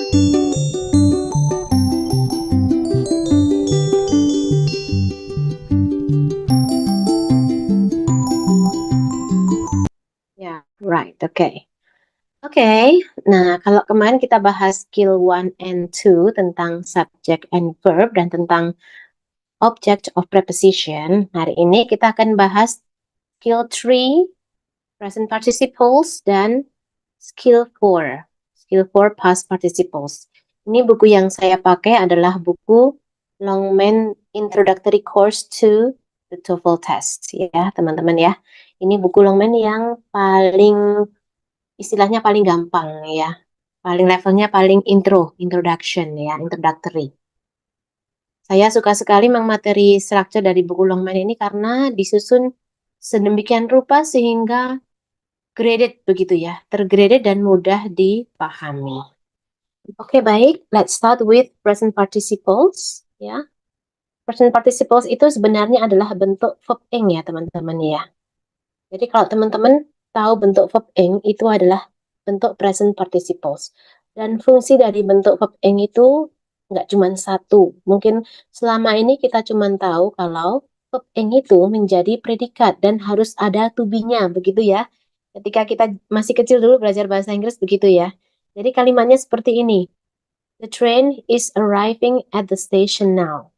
Ya, right, oke. Oke, nah kalau kemarin kita bahas skill 1 and 2 tentang subject and verb dan tentang object of preposition, hari ini kita akan bahas skill 3 present participles dan skill 4 past participles. Ini buku yang saya pakai adalah buku Longman Introductory Course to the TOEFL Test ya teman-teman ya. Ini buku Longman yang paling istilahnya paling gampang ya. Paling levelnya paling introduction ya, introductory. Saya suka sekali memateri structure dari buku Longman ini karena disusun sedemikian rupa sehingga graded begitu ya, tergraded dan mudah dipahami. Oke, baik, let's start with present participles ya. Present participles itu sebenarnya adalah bentuk verb ing ya, teman-teman ya. Jadi kalau teman-teman tahu bentuk verb ing itu adalah bentuk present participles. Dan fungsi dari bentuk verb ing itu nggak cuma satu. Mungkin selama ini kita cuma tahu kalau verb ing itu menjadi predikat dan harus ada to be-nya, begitu ya. Ketika kita masih kecil dulu belajar bahasa Inggris begitu ya. Jadi kalimatnya seperti ini. The train is arriving at the station now.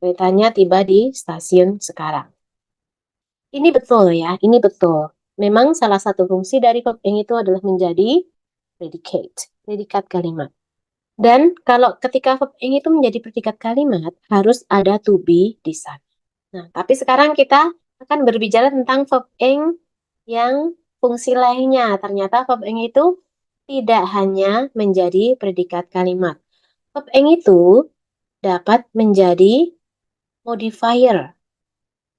Keretanya tiba di stasiun sekarang. Ini betul ya, ini betul. Memang salah satu fungsi dari verb ing itu adalah menjadi predikat kalimat. Dan kalau ketika verb ing itu menjadi predikat kalimat, harus ada to be di sana. Nah, tapi sekarang kita akan berbicara tentang verb ing yang fungsi lainnya. Ternyata verb ing itu tidak hanya menjadi predikat kalimat. Verb ing itu dapat menjadi modifier.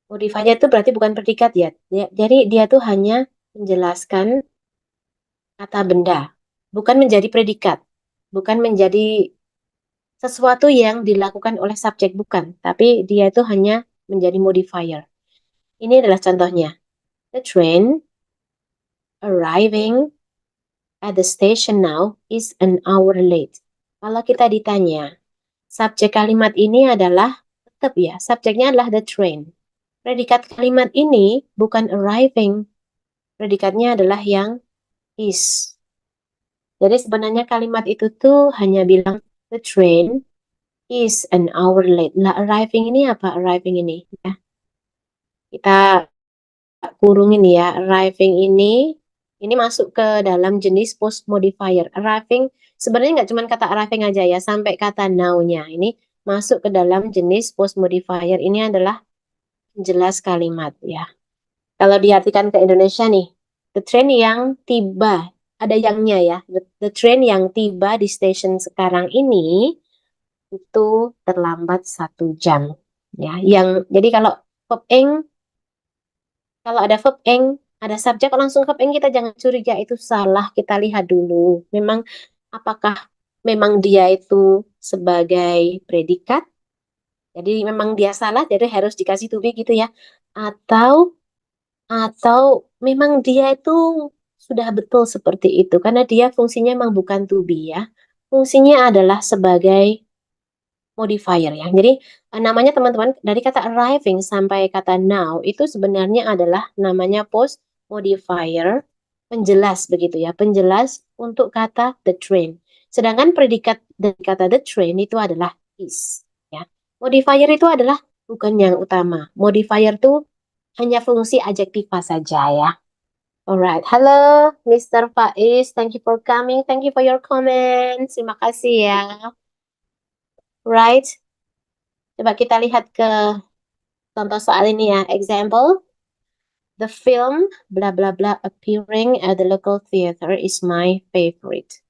Modifier itu berarti bukan predikat ya. Jadi dia tuh hanya menjelaskan kata benda, bukan menjadi predikat, bukan menjadi sesuatu yang dilakukan oleh subjek, bukan. Tapi dia itu hanya menjadi modifier. Ini adalah contohnya. The train arriving at the station now is an hour late. Kalau kita ditanya, subjek kalimat ini adalah, tetap ya, subjeknya adalah the train. Predikat kalimat ini bukan arriving, predikatnya adalah yang is. Jadi sebenarnya kalimat itu tuh hanya bilang the train is an hour late. Lah arriving ini apa? Arriving ini ya. Kita kurungin ya. Arriving ini masuk ke dalam jenis post modifier. Arriving sebenarnya nggak cuma kata arriving aja ya, sampai kata now-nya. Ini masuk ke dalam jenis post modifier. Ini adalah jelas kalimat ya. Kalau diartikan ke Indonesia nih, the train yang tiba, ada yangnya ya, the train yang tiba di stasiun sekarang ini itu terlambat 1 jam. Ya, jadi kalau verb ing, kalau ada verb ing, ada subjek langsung verb ing, kita jangan curiga itu salah. Kita lihat dulu, memang apakah memang dia itu sebagai predikat. Jadi memang dia salah, jadi harus dikasih to be gitu ya. Atau memang dia itu sudah betul seperti itu karena dia fungsinya memang bukan to be ya. Fungsinya adalah sebagai modifier ya. Jadi namanya teman-teman dari kata arriving sampai kata now itu sebenarnya adalah namanya post modifier, penjelas begitu ya, penjelas untuk kata the train. Sedangkan predikat dari kata the train itu adalah is ya. Modifier itu adalah bukan yang utama. Modifier itu hanya fungsi adjektiva saja ya. Alright, halo Mr. Faiz, thank you for coming, thank you for your comments, terima kasih ya. Right, coba kita lihat ke contoh soal ini ya. Example, the film bla bla bla appearing at the local theater is my favorite.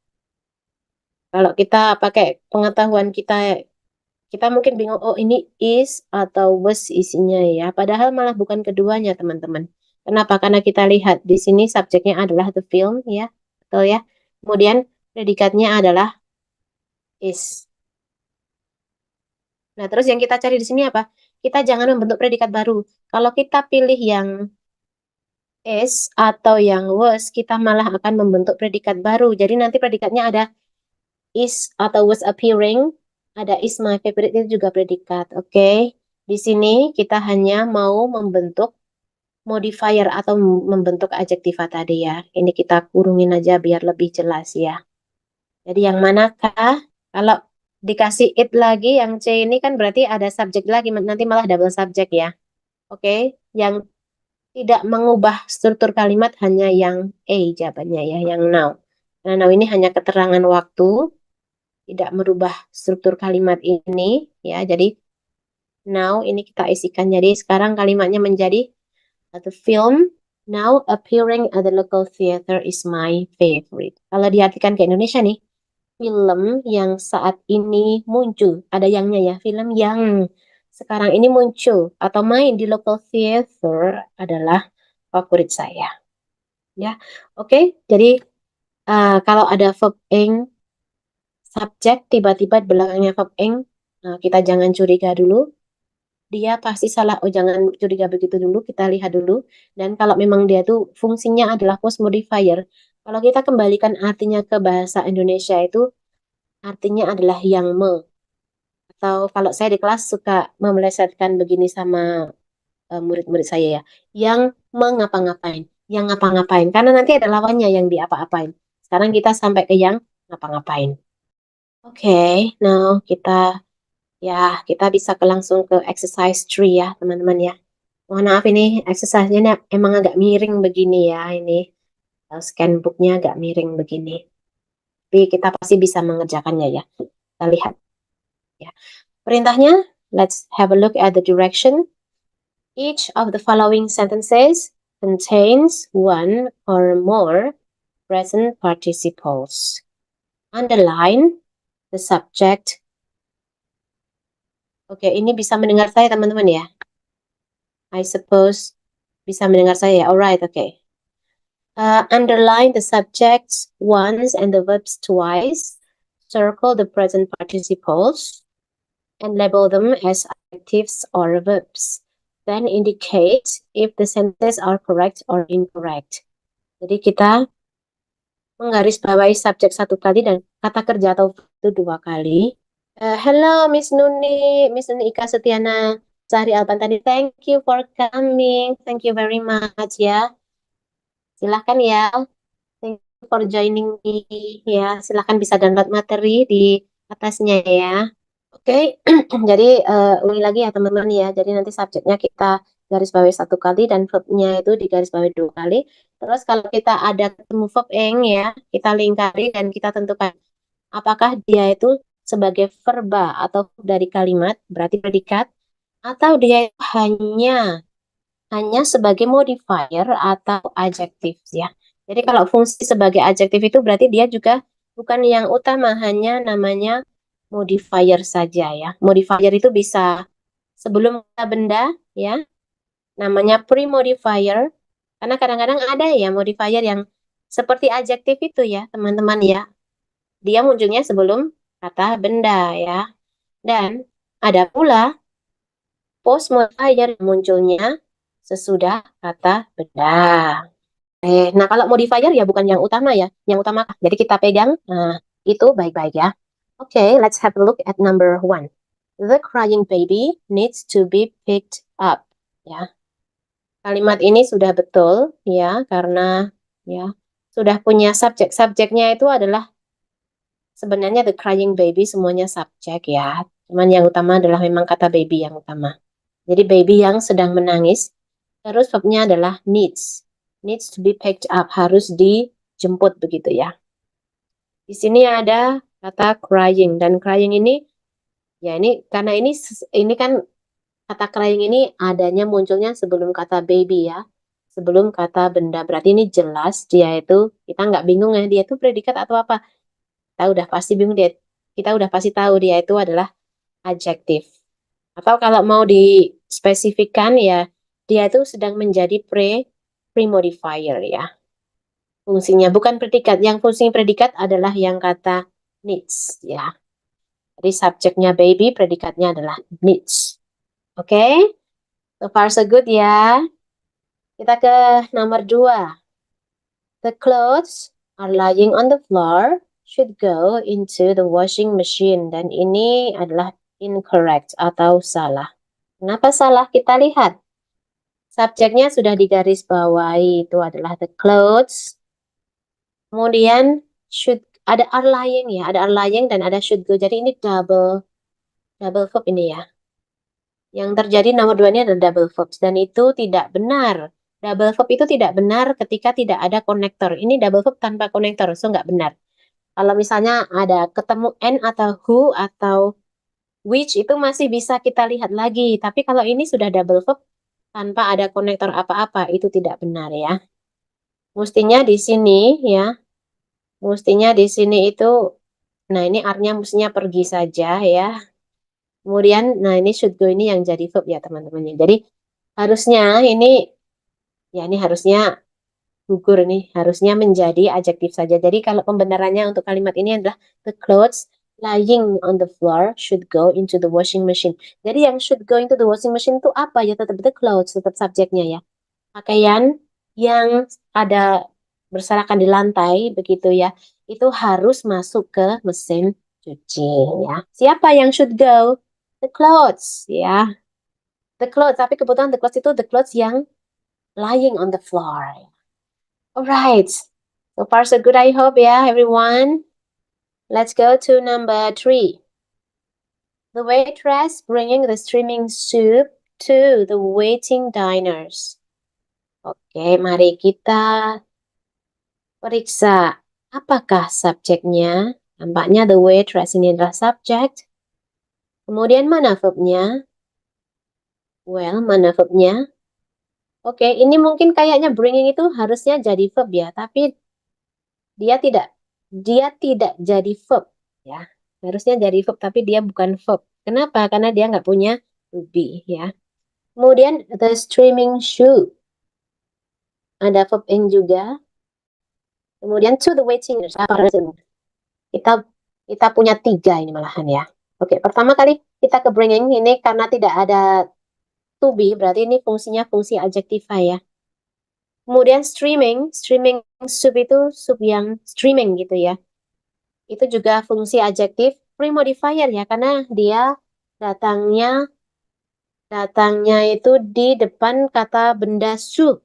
Kalau kita pakai pengetahuan kita, kita mungkin bingung, oh ini is atau was isinya ya. Padahal malah bukan keduanya teman-teman. Kenapa? Karena kita lihat di sini subjeknya adalah the film ya, betul ya. Kemudian predikatnya adalah is. Nah, terus yang kita cari di sini apa? Kita jangan membentuk predikat baru. Kalau kita pilih yang is atau yang was, kita malah akan membentuk predikat baru. Jadi nanti predikatnya ada is atau was appearing, ada is my favorite itu juga predikat. Oke. Di sini kita hanya mau membentuk modifier atau membentuk adjektiva tadi ya. Ini kita kurungin aja biar lebih jelas ya. Jadi yang manakah? Kalau dikasih it lagi, yang C ini kan berarti ada subjek lagi, nanti malah double subjek ya. Oke, yang tidak mengubah struktur kalimat hanya yang A jawabannya ya, yang now. Karena now ini hanya keterangan waktu, tidak merubah struktur kalimat ini ya. Jadi now ini kita isikan. Jadi sekarang kalimatnya menjadi the film now appearing at the local theater is my favorite. Kalau diartikan ke Indonesia nih, film yang saat ini muncul, ada yangnya ya, film yang sekarang ini muncul atau main di local theater adalah favorit saya. Ya, oke. Jadi kalau ada verb ing subjek tiba-tiba di belakangnya verb ing, kita jangan curiga dulu. Dia pasti salah. Oh, jangan curiga begitu dulu. Kita lihat dulu. Dan kalau memang dia tuh fungsinya adalah post modifier, kalau kita kembalikan artinya ke bahasa Indonesia itu artinya adalah yang me. Atau kalau saya di kelas suka memelesetkan begini sama murid-murid saya ya, yang mengapa-ngapain, yang ngapa-ngapain. Karena nanti ada lawannya yang diapa-apain. Sekarang kita sampai ke yang ngapa-ngapain. Oke, now kita bisa langsung ke exercise 3 ya, teman-teman ya. Mohon maaf ini exercise-nya emang agak miring begini ya, ini scan book-nya agak miring begini. Tapi kita pasti bisa mengerjakannya ya. Kita lihat ya. Perintahnya, let's have a look at the direction. Each of the following sentences contains one or more present participles. Underline the subject. Oke, ini bisa mendengar saya teman-teman ya. I suppose bisa mendengar saya. Alright, okay. Underline the subjects once and the verbs twice. Circle the present participles and label them as adjectives or verbs. Then indicate if the sentences are correct or incorrect. Jadi kita menggarisbawahi subjek satu kali dan kata kerja atau itu dua kali. Hello Miss Nuni Ika Setiana Sahri Albantani. Thank you for coming. Thank you very much ya. Silahkan ya. Thank you for joining me ya. Silahkan bisa download materi di atasnya ya. Oke, jadi ulangi lagi ya teman-teman ya. Jadi nanti subjeknya kita garis bawahi satu kali dan verbnya itu digaris bawahi dua kali. Terus kalau kita ada ketemu verb ing ya, kita lingkari dan kita tentukan apakah dia itu sebagai verba atau dari kalimat, berarti predikat, atau dia itu hanya sebagai modifier atau adjektif ya. Jadi kalau fungsi sebagai adjektif itu berarti dia juga bukan yang utama, hanya namanya modifier saja ya. Modifier itu bisa sebelum kata benda ya, namanya pre-modifier. Karena kadang-kadang ada ya modifier yang seperti adjektif itu ya, teman-teman ya. Dia munculnya sebelum kata benda ya. Dan ada pula post modifier yang munculnya sesudah kata benda. Nah kalau modifier ya bukan yang utama ya, yang utama. Jadi kita pegang itu baik-baik ya. Okay, let's have a look at number 1. The crying baby needs to be picked up. Ya, kalimat ini sudah betul ya karena ya sudah punya subjek. Subjeknya itu adalah sebenarnya the crying baby semuanya subjek ya. Cuman yang utama adalah memang kata baby yang utama. Jadi baby yang sedang menangis. Terus verbnya adalah needs. Needs to be picked up, harus dijemput begitu ya. Di sini ada kata crying dan crying ini ya ini karena ini kan kata crying ini adanya munculnya sebelum kata baby ya. Sebelum kata benda. Berarti ini jelas dia itu kita nggak bingung ya dia itu predikat atau apa. Kita udah pasti bingung dia. Kita udah pasti tahu dia itu adalah adjektif. Atau kalau mau dispesifikkan ya dia itu sedang menjadi pre-modifier ya. Fungsinya bukan predikat. Yang fungsi predikat adalah yang kata needs ya. Jadi subjeknya baby, predikatnya adalah needs. Oke? Okay? So far so good ya. Kita ke nomor 2. The clothes are lying on the floor. should go into the washing machine. Dan ini adalah incorrect atau salah. Kenapa salah? Kita lihat. Subjeknya sudah digaris bawahi. Itu adalah the clothes. Kemudian should ada are lying ya, ada are lying dan ada should go. Jadi ini double verb ini ya. Yang terjadi nomor 2 ini adalah double verbs dan itu tidak benar. Double verb itu tidak benar ketika tidak ada konektor. Ini double verb tanpa konektor, so nggak benar. Kalau misalnya ada ketemu and atau who atau which itu masih bisa kita lihat lagi. Tapi kalau ini sudah double verb tanpa ada konektor apa-apa, itu tidak benar ya. Mestinya di sini ya, mestinya di sini itu, nah ini are-nya mestinya pergi saja ya. Kemudian, nah ini should go ini yang jadi verb ya teman-teman. Jadi harusnya ini, ya ini harusnya gugur nih, harusnya menjadi adjektif saja. Jadi kalau pembenarannya untuk kalimat ini adalah the clothes lying on the floor should go into the washing machine. Jadi yang should go into the washing machine itu apa ya? Tetap the clothes, tetap subjeknya ya. Pakaian yang ada berserakan di lantai begitu ya, itu harus masuk ke mesin cuci ya. Siapa yang should go? The clothes ya. The clothes, tapi kebetulan the clothes itu the clothes yang lying on the floor. Alright. So far so good I hope ya everyone. Let's go to number 3. The waitress bringing the steaming soup to the waiting diners. Oke, mari kita periksa apakah subjeknya. Nampaknya the waitress ini adalah subject. Kemudian mana verbnya? Well, mana verbnya? Oke, ini mungkin kayaknya bringing itu harusnya jadi verb ya, tapi dia tidak jadi verb ya. Harusnya jadi verb tapi dia bukan verb. Kenapa? Karena dia nggak punya to be ya. Kemudian the streaming shoe. Ada verb in juga. Kemudian to the waiting person. Kita punya 3 ini malahan ya. Oke, pertama kali kita ke bringing ini karena tidak ada to be, berarti ini fungsinya fungsi adjektiva ya. Kemudian streaming soup itu soup yang streaming gitu ya. Itu juga fungsi adjektif pre-modifier ya, karena dia datangnya itu di depan kata benda soup.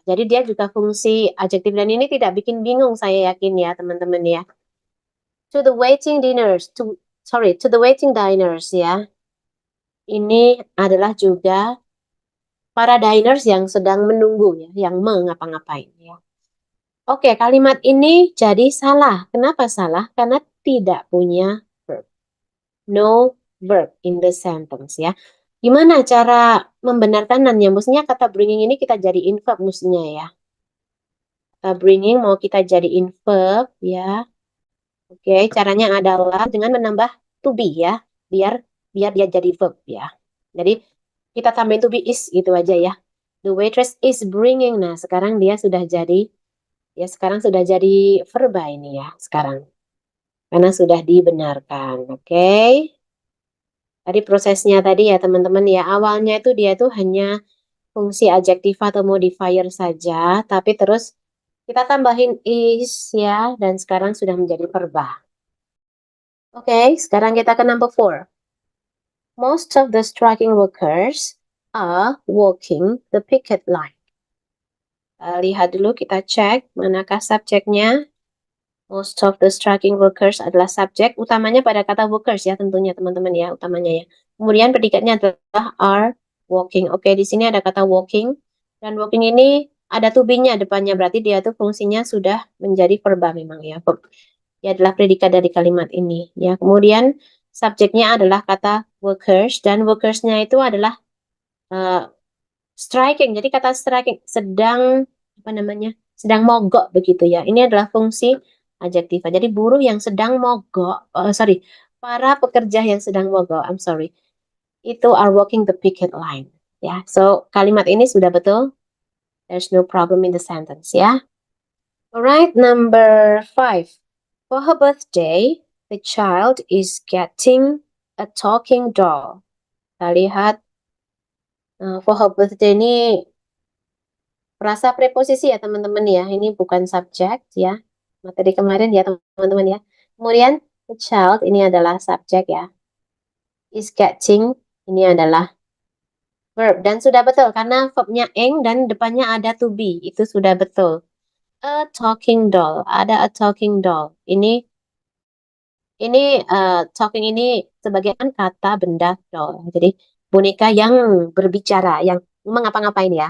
Jadi dia juga fungsi adjektif dan ini tidak bikin bingung saya yakin ya teman-teman ya. To the waiting diners ya. Ini adalah juga para diners yang sedang menunggu ya, yang mengapa-ngapain ya. Oke, kalimat ini jadi salah. Kenapa salah? Karena tidak punya verb. No verb in the sentence ya. Gimana cara membenarkannya? Mestinya kata bringing ini kita jadiin verb mestinya ya. Kata bringing mau kita jadiin verb ya. Oke, caranya adalah dengan menambah to be ya. Biar dia jadi verb ya. Jadi kita tambahin to be is gitu aja ya. The waitress is bringing. Nah, sekarang dia sudah jadi verba ini ya sekarang. Karena sudah dibenarkan. Oke. Tadi prosesnya tadi ya teman-teman ya. Awalnya itu dia tuh hanya fungsi adjektif atau modifier saja. Tapi terus kita tambahin is ya. Dan sekarang sudah menjadi verba. Oke, sekarang kita ke number 4. Most of the striking workers are walking the picket line. Lihat dulu, kita cek manakah subjeknya. Most of the striking workers adalah subjek, utamanya pada kata workers ya tentunya teman-teman ya, utamanya ya. Kemudian predikatnya adalah are walking. Oke, di sini ada kata walking. Dan walking ini ada to be-nya depannya, berarti dia tuh fungsinya sudah menjadi verba memang ya. Verb. Dia adalah predikat dari kalimat ini ya. Kemudian subjeknya adalah kata workers dan workers-nya itu adalah striking. Jadi kata striking sedang sedang mogok begitu ya. Ini adalah fungsi adjektif. Jadi buruh yang sedang mogok, para pekerja yang sedang mogok, itu are walking the picket line. Ya, so kalimat ini sudah betul. There's no problem in the sentence ya. Alright, number 5. For her birthday, the child is getting a talking doll. Kita lihat for her birthday ini frasa preposisi ya teman-teman ya. Ini bukan subjek ya. Materi kemarin ya teman-teman ya. Kemudian the child ini adalah subjek ya. Is getting ini adalah verb dan sudah betul karena verbnya ing dan depannya ada to be. Itu sudah betul. A talking doll. Ada a talking doll. Ini talking ini sebagian kata benda doll. Jadi boneka yang berbicara, yang mengapa-ngapain ya.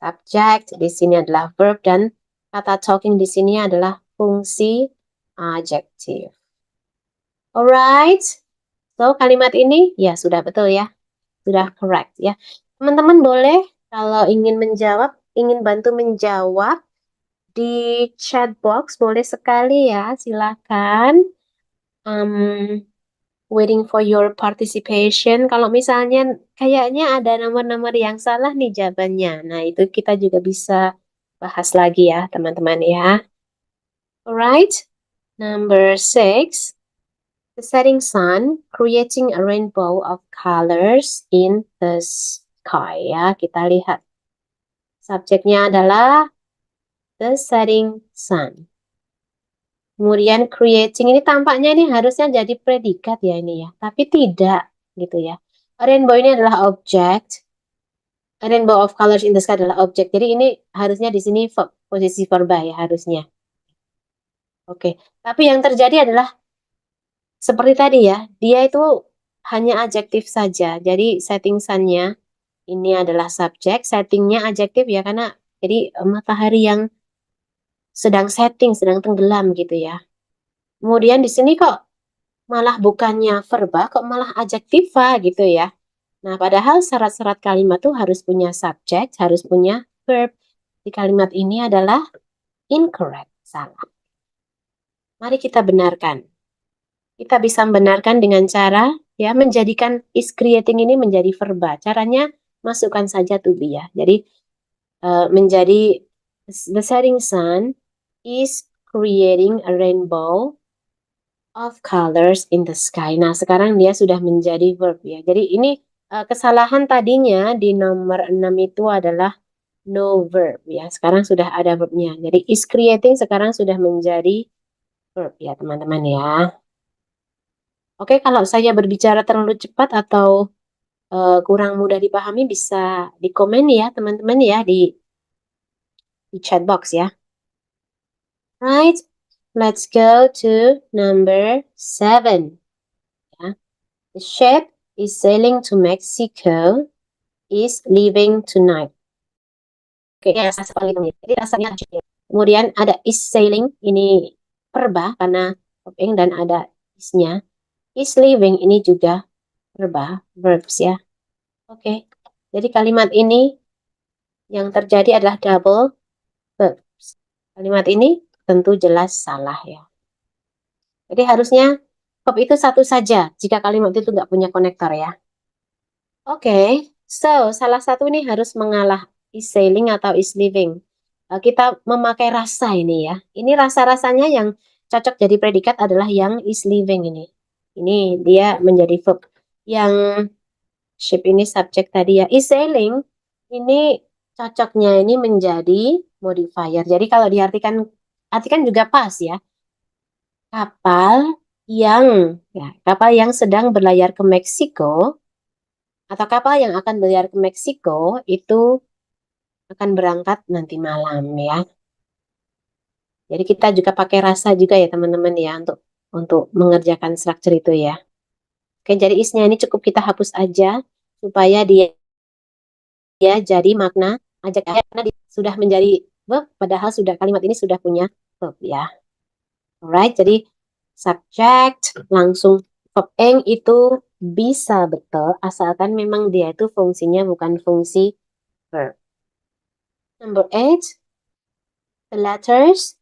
Subject di sini adalah verb dan kata talking di sini adalah fungsi adjective. Alright. So kalimat ini ya sudah betul ya. Sudah correct ya. Teman-teman boleh kalau ingin menjawab, ingin bantu menjawab di chat box boleh sekali ya. Silakan. Waiting for your participation. Kalau misalnya kayaknya ada nomor-nomor yang salah nih jawabannya. Nah, itu kita juga bisa bahas lagi ya, teman-teman ya. Alright. Number 6. The setting sun creating a rainbow of colors in the sky ya. Kita lihat. Subjeknya adalah the setting sun. Kemudian creating ini tampaknya ini harusnya jadi predikat ya ini ya. Tapi tidak gitu ya. Rainbow ini adalah objek. Rainbow of colors in the sky adalah objek. Jadi ini harusnya di sini verb, posisi verba ya harusnya. Oke. Tapi yang terjadi adalah seperti tadi ya. Dia itu hanya adjektif saja. Jadi setting sun-nya ini adalah subjek. Settingnya adjektif ya karena jadi matahari yang sedang setting, sedang tenggelam gitu ya. Kemudian di sini kok malah bukannya verba, kok malah adjektiva gitu ya. Nah, padahal syarat-syarat kalimat tuh harus punya subjek, harus punya verb. Di kalimat ini adalah incorrect, salah. Mari kita benarkan. Kita bisa membenarkan dengan cara ya menjadikan is creating ini menjadi verba. Caranya masukkan saja to be ya. Jadi menjadi the setting sun is creating a rainbow of colors in the sky. Nah, sekarang dia sudah menjadi verb ya. Jadi ini kesalahan tadinya di nomor 6 itu adalah no verb ya. Sekarang sudah ada verbnya. Jadi is creating sekarang sudah menjadi verb ya, teman-teman ya. Oke, kalau saya berbicara terlalu cepat atau kurang mudah dipahami bisa di komen ya, teman-teman ya di chat box ya. Right, let's go to number 7. Ya. The ship is sailing to Mexico, is leaving tonight. Oke, ya, jadi rasanya. Kemudian ada is sailing, ini verba karena ing dan ada isnya. Is leaving ini juga verba, verbs ya. Oke, jadi kalimat ini yang terjadi adalah double verbs. Kalimat ini tentu jelas salah ya. Jadi harusnya verb itu satu saja jika kalimat itu nggak punya konektor ya. Oke, so salah satu ini harus mengalah is sailing atau is leaving. Kita memakai rasa ini ya. Ini rasa-rasanya yang cocok jadi predikat adalah yang is leaving ini. Ini dia menjadi verb. Yang ship ini subjek tadi ya. Is sailing ini cocoknya ini menjadi modifier. Jadi kalau artikan juga pas ya. Kapal yang sedang berlayar ke Meksiko atau kapal yang akan berlayar ke Meksiko itu akan berangkat nanti malam ya. Jadi kita juga pakai rasa juga ya teman-teman ya untuk mengerjakan struktur itu ya. Oke, jadi isnya ini cukup kita hapus aja supaya dia jadi makna ajak karena sudah menjadi verb padahal kalimat ini sudah punya verb ya. Alright, jadi subject langsung verb ing itu bisa betul asalkan memang dia itu fungsinya bukan fungsi verb. Number 8, the letters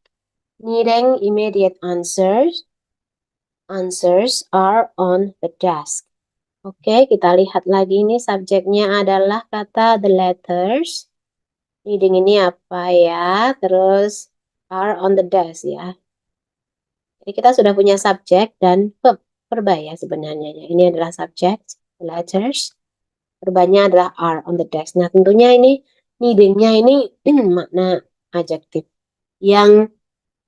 needing immediate answers are on the desk. Oke, kita lihat lagi nih subjeknya adalah kata the letters. Needing ini apa ya? Terus are on the desk ya. Jadi kita sudah punya subjek dan verba ya sebenarnya. Ini adalah subject, the letters. Verbanya adalah are on the desk. Nah, tentunya ini needingnya ini makna adjektif. Yang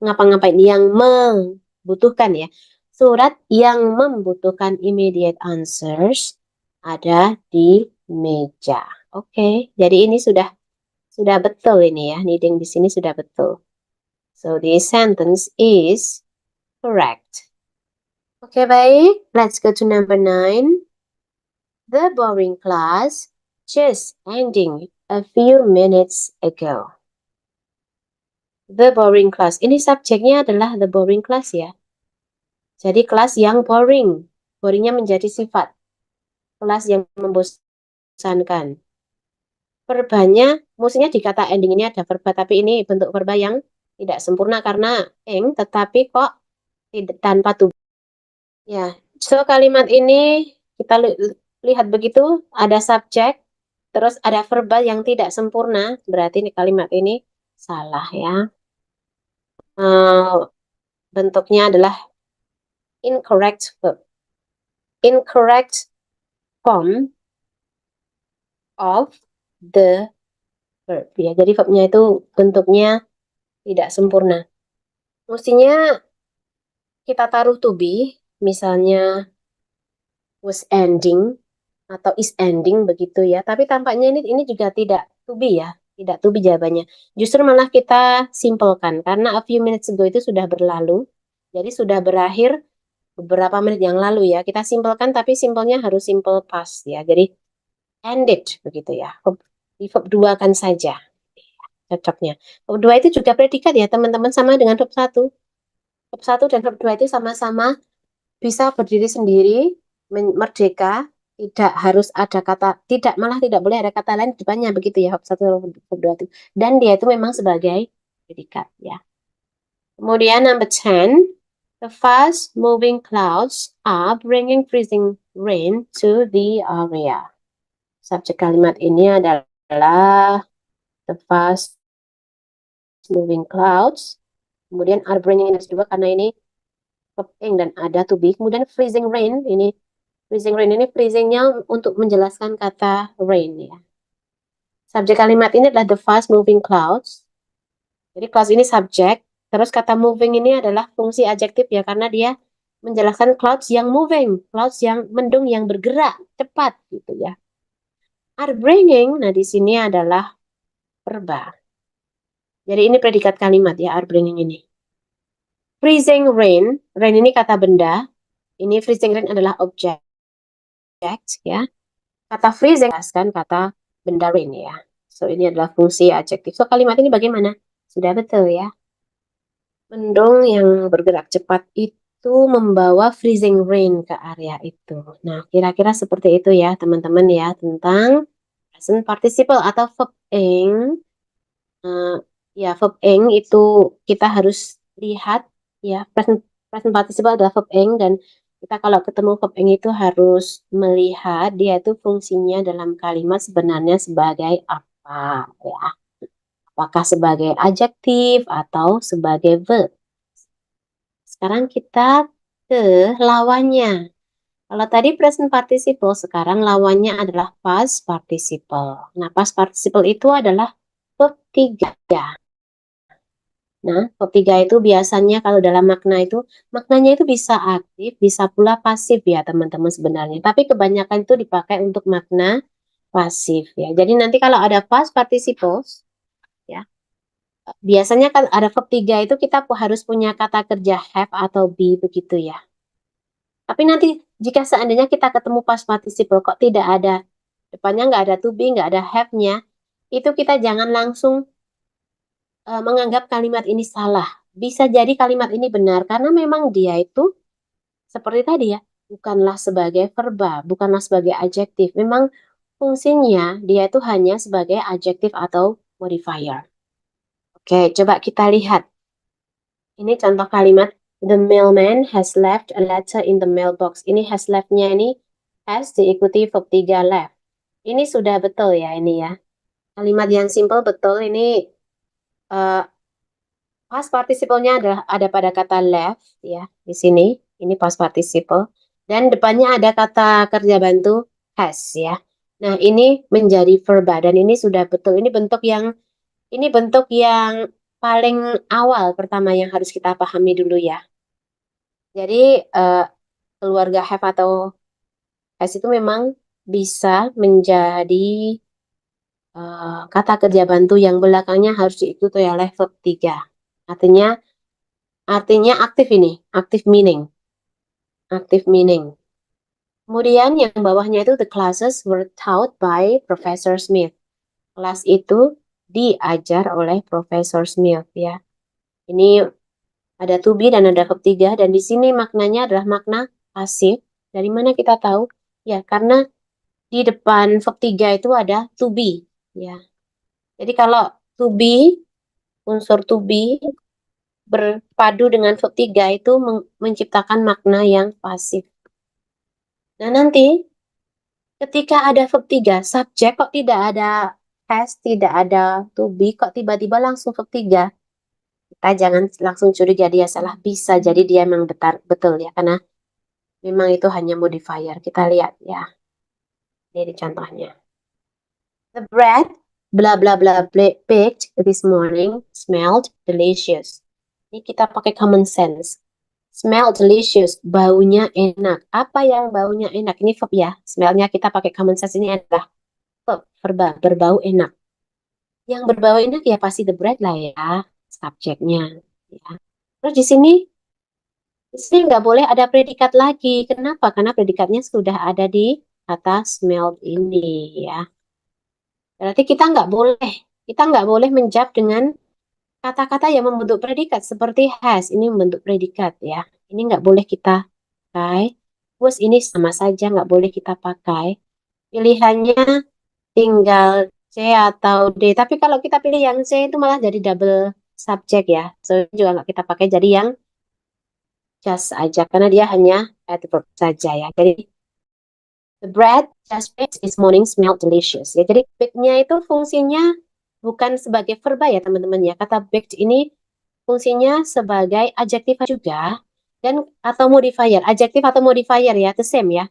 ngapa-ngapain, yang butuhkan ya. Surat yang membutuhkan immediate answers ada di meja. Oke, jadi ini sudah betul ini ya. Needing di sini sudah betul. So this sentence is correct. Oke, baik. Let's go to number 9. The boring class just ending a few minutes ago. The boring class. Ini subjeknya adalah the boring class ya. Jadi kelas yang boring. Boringnya menjadi sifat. Kelas yang membosankan. Verbanya, mestinya di kata ending ini ada verba, tapi ini bentuk verba yang tidak sempurna karena ing, tetapi kok tidak tanpa tubuh. Ya, so kalimat ini kita lihat begitu, ada subjek, terus ada verba yang tidak sempurna, berarti ini kalimat ini salah ya. Bentuknya adalah incorrect verb. Incorrect form of the verb ya. Jadi verbnya itu bentuknya tidak sempurna. Mestinya kita taruh to be, misalnya was ending atau is ending begitu ya. Tapi tampaknya ini juga tidak to be ya, tidak to be jawabannya. Justru malah kita simpelkan karena a few minutes ago itu sudah berlalu. Jadi sudah berakhir beberapa menit yang lalu ya. Kita simpelkan tapi simpelnya harus simple past ya. Jadi ended begitu ya. Di verb 2 kan saja cocoknya. Verb 2 itu juga predikat ya teman-teman, sama dengan verb 1. Verb 1 dan verb 2 itu sama-sama bisa berdiri sendiri, merdeka, tidak harus ada kata, malah tidak boleh ada kata lain di depannya begitu ya, verb 1 dan verb 2 itu. Dan dia itu memang sebagai predikat ya. Kemudian number 10, the fast moving clouds are bringing freezing rain to the area. Subjek kalimat ini adalah the fast moving clouds. Kemudian are bringing ini juga karena ini verb ing dan ada to be. Kemudian freezing rain ini freezingnya untuk menjelaskan kata rain ya. Subjek kalimat ini adalah the fast moving clouds. Jadi clouds ini subjek. Terus kata moving ini adalah fungsi adjektif ya, karena dia menjelaskan clouds yang moving, clouds yang mendung yang bergerak cepat gitu ya. Are bringing, nah di sini adalah verba. Jadi ini predikat kalimat ya, are bringing ini. Freezing rain, rain ini kata benda, ini freezing rain adalah objek ya. Kata freezing kan kata benda rain ya. So ini adalah fungsi adjektif. So kalimat ini bagaimana? Sudah betul ya. Mendung yang bergerak cepat itu membawa freezing rain ke area itu. Nah, kira-kira seperti itu ya teman-teman ya, tentang present participle atau verb ing. Ya, verb ing itu kita harus lihat ya, present participle adalah verb ing, dan kita kalau ketemu verb ing itu harus melihat dia itu fungsinya dalam kalimat sebenarnya sebagai apa ya. Apakah sebagai adjektif atau sebagai verb. Sekarang kita ke lawannya. Kalau tadi present participle, sekarang lawannya adalah past participle. Nah, past participle itu adalah verb 3. Nah, verb 3 itu biasanya kalau dalam maknanya itu bisa aktif, bisa pula pasif ya teman-teman sebenarnya. Tapi kebanyakan itu dipakai untuk makna pasif ya. Jadi nanti kalau ada past participles, ya, biasanya kan ada verb 3 itu kita harus punya kata kerja have atau be begitu ya. Tapi nanti jika seandainya kita ketemu past participle kok tidak ada, depannya nggak ada to be, nggak ada have-nya, itu kita jangan langsung menganggap kalimat ini salah. Bisa jadi kalimat ini benar karena memang dia itu seperti tadi ya, bukanlah sebagai verba, bukanlah sebagai adjektif. Memang fungsinya dia itu hanya sebagai adjektif atau modifier. Oke, coba kita lihat. Ini contoh kalimat, the mailman has left a letter in the mailbox. Ini has left-nya ini has diikuti verb 3 left. Ini sudah betul ya ini ya. Kalimat yang simple betul ini. Past participle-nya ada pada kata left ya di sini. Ini past participle dan depannya ada kata kerja bantu has ya. Nah, ini menjadi verba dan ini sudah betul. Ini bentuk yang paling awal pertama yang harus kita pahami dulu ya. Jadi keluarga have atau has itu memang bisa menjadi kata kerja bantu yang belakangnya harus diikuti oleh verb 3. Artinya artinya aktif ini, active meaning, active meaning. Kemudian yang bawahnya itu the classes were taught by Professor Smith. Kelas itu diajar oleh Profesor Smith ya. Ini ada to be dan ada verb 3 dan di sini maknanya adalah makna pasif. Dari mana kita tahu? Ya, karena di depan verb 3 itu ada to be ya. Jadi kalau to be, unsur to be berpadu dengan verb 3 itu menciptakan makna yang pasif. Nah, nanti ketika ada verb 3, subjek kok tidak ada has, tidak ada to be, kok tiba-tiba langsung verb 3? Kita jangan langsung curiga dia salah. Bisa jadi dia memang betul ya, karena memang itu hanya modifier. Kita lihat ya, ini contohnya. The bread, blah blah blah, baked this morning, smelled delicious. Ini kita pakai common sense. Smell delicious, baunya enak. Apa yang baunya enak? Ini verb ya. Smellnya kita pakai common sense, ini adalah verb, verba, berbau enak. Yang berbau enak ya pasti the bread lah ya, subjeknya. Ya. Terus di sini nggak boleh ada predikat lagi. Kenapa? Karena predikatnya sudah ada di kata smelled ini ya. Berarti kita nggak boleh menjawab dengan kata-kata yang membentuk predikat seperti has. Ini membentuk predikat ya. Ini nggak boleh kita pakai. Was ini sama saja nggak boleh kita pakai. Pilihannya tinggal C atau D. Tapi kalau kita pilih yang C itu malah jadi double subject ya. So juga nggak kita pakai jadi yang just aja karena dia hanya adverb saja ya. Jadi the bread just baked this morning smelled delicious. Ya, jadi baked-nya itu fungsinya bukan sebagai verba ya teman-teman ya. Kata baked ini fungsinya sebagai adjektif juga dan atau modifier. Adjektif atau modifier ya, the same ya.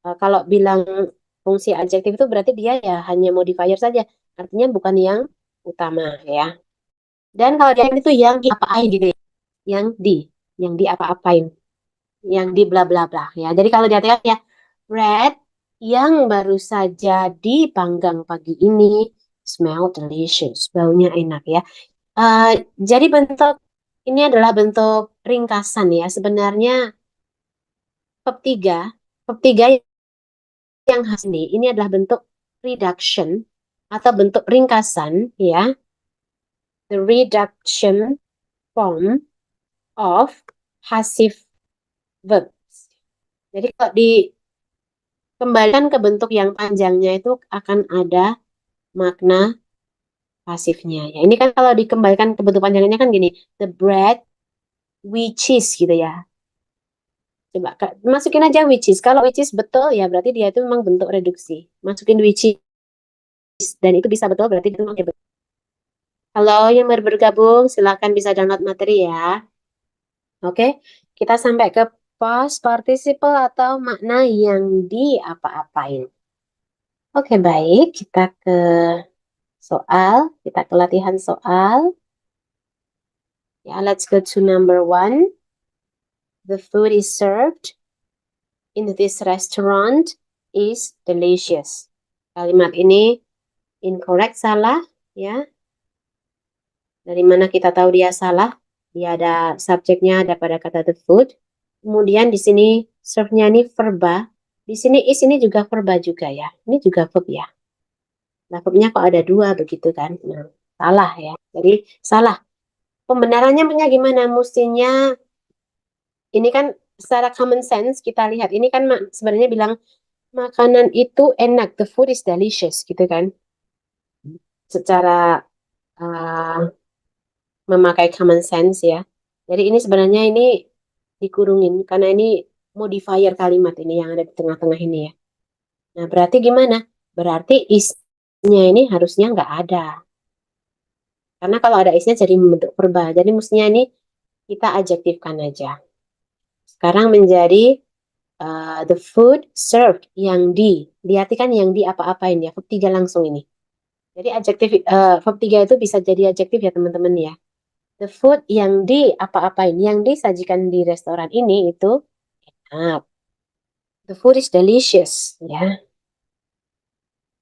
Kalau bilang fungsi adjektif itu berarti dia ya hanya modifier saja. Artinya bukan yang utama ya. Dan kalau yang itu yang diapa-apain gitu ya. Yang di apa-apain. Yang di bla bla bla ya. Jadi kalau diartikan ya bread yang baru saja dipanggang pagi ini smell delicious. Baunya enak ya. Eh, jadi bentuk ini adalah bentuk ringkasan ya. Sebenarnya bab 3, bab 3 yang khas ini adalah bentuk reduction atau bentuk ringkasan ya. The reduction form of passive verbs. Jadi kalau dikembalikan ke bentuk yang panjangnya itu akan ada makna pasifnya. Ya, ini kan kalau dikembalikan ke bentuk panjangnya kan gini, the bread which is gitu ya. Coba masukin aja which is. Kalau which is betul ya berarti dia itu memang bentuk reduksi. Masukin which is dan itu bisa betul berarti itu memang ya betul. Halo yang baru bergabung, silakan bisa download materi ya. Oke, kita sampai ke past participle atau makna yang diapa-apain. Oke, baik. Kita ke kita ke latihan soal. Ya, let's go to number 1. The food is served in this restaurant is delicious. Kalimat ini incorrect, salah, ya. Dari mana kita tahu dia salah? Dia ada subjeknya, ada pada kata the food. Kemudian di sini serve-nya ini verba. Di sini is ini juga verba juga ya. Ini juga verb ya. Nah, verbnya kok ada 2 begitu kan? Nah, salah ya. Jadi salah. Pembenarannya punya gimana? Mestinya ini kan secara common sense kita lihat. Ini kan sebenarnya bilang makanan itu enak. The food is delicious gitu kan. Secara uh, memakai common sense ya. Jadi ini sebenarnya ini dikurungin karena ini modifier kalimat ini yang ada di tengah-tengah ini ya. Nah, berarti gimana? Berarti isnya ini harusnya nggak ada. Karena kalau ada isnya jadi membentuk verba. Jadi mestinya ini kita adjektifkan aja. Sekarang menjadi the food served yang diartikan yang di apa-apain ya. Verb 3 langsung ini. Jadi adjektif verb 3 itu bisa jadi adjektif ya teman-teman ya. The food yang di apa-apain, yang disajikan di restoran ini itu enak. The food is delicious, ya.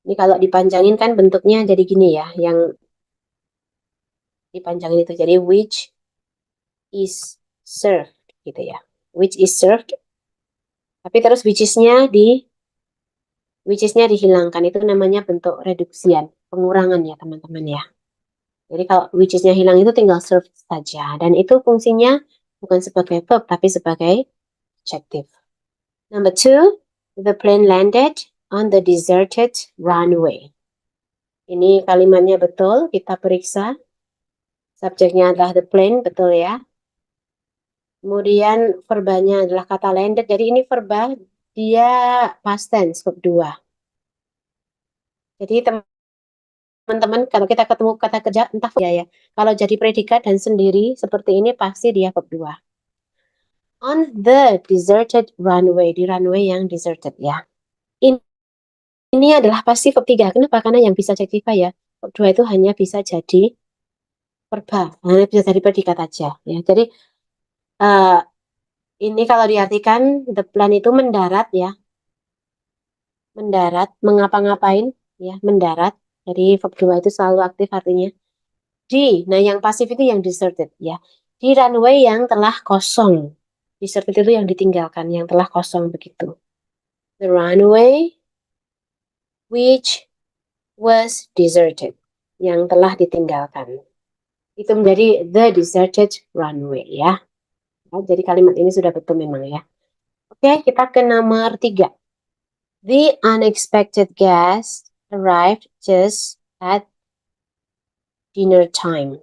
Ini kalau dipanjangin kan bentuknya jadi gini ya, yang dipanjangin itu jadi which is served gitu ya. Which is served, tapi terus which is-nya dihilangkan. Itu namanya bentuk reduksian, pengurangan ya teman-teman ya. Jadi kalau which is-nya hilang itu tinggal served saja. Dan itu fungsinya bukan sebagai verb, tapi sebagai adjective. Number two, the plane landed on the deserted runway. Ini kalimatnya betul, kita periksa. Subjeknya adalah the plane, betul ya. Kemudian verbanya adalah kata landed. Jadi ini verba, dia past tense, verb 2. Jadi teman-teman, kalau kita ketemu kata kerja, entah ya. Kalau jadi predikat dan sendiri, seperti ini pasti dia verb 2. On the deserted runway, di runway yang deserted ya. Ini adalah pasti verb 3. Kenapa? Karena yang bisa adjektiva ya. Verb 2 itu hanya bisa jadi verba, hanya bisa jadi predikat aja. Ya. Jadi uh, ini kalau diartikan the plane itu mendarat ya. Mendarat, mengapa-ngapain ya, mendarat. Jadi verb 2 itu selalu aktif artinya. Nah yang pasif itu yang deserted ya. Di runway yang telah kosong. Deserted itu yang ditinggalkan, yang telah kosong begitu. The runway which was deserted, yang telah ditinggalkan. Itu menjadi the deserted runway ya. Jadi kalimat ini sudah betul memang ya. Oke, kita ke nomor 3. The unexpected guest arrived just at dinner time.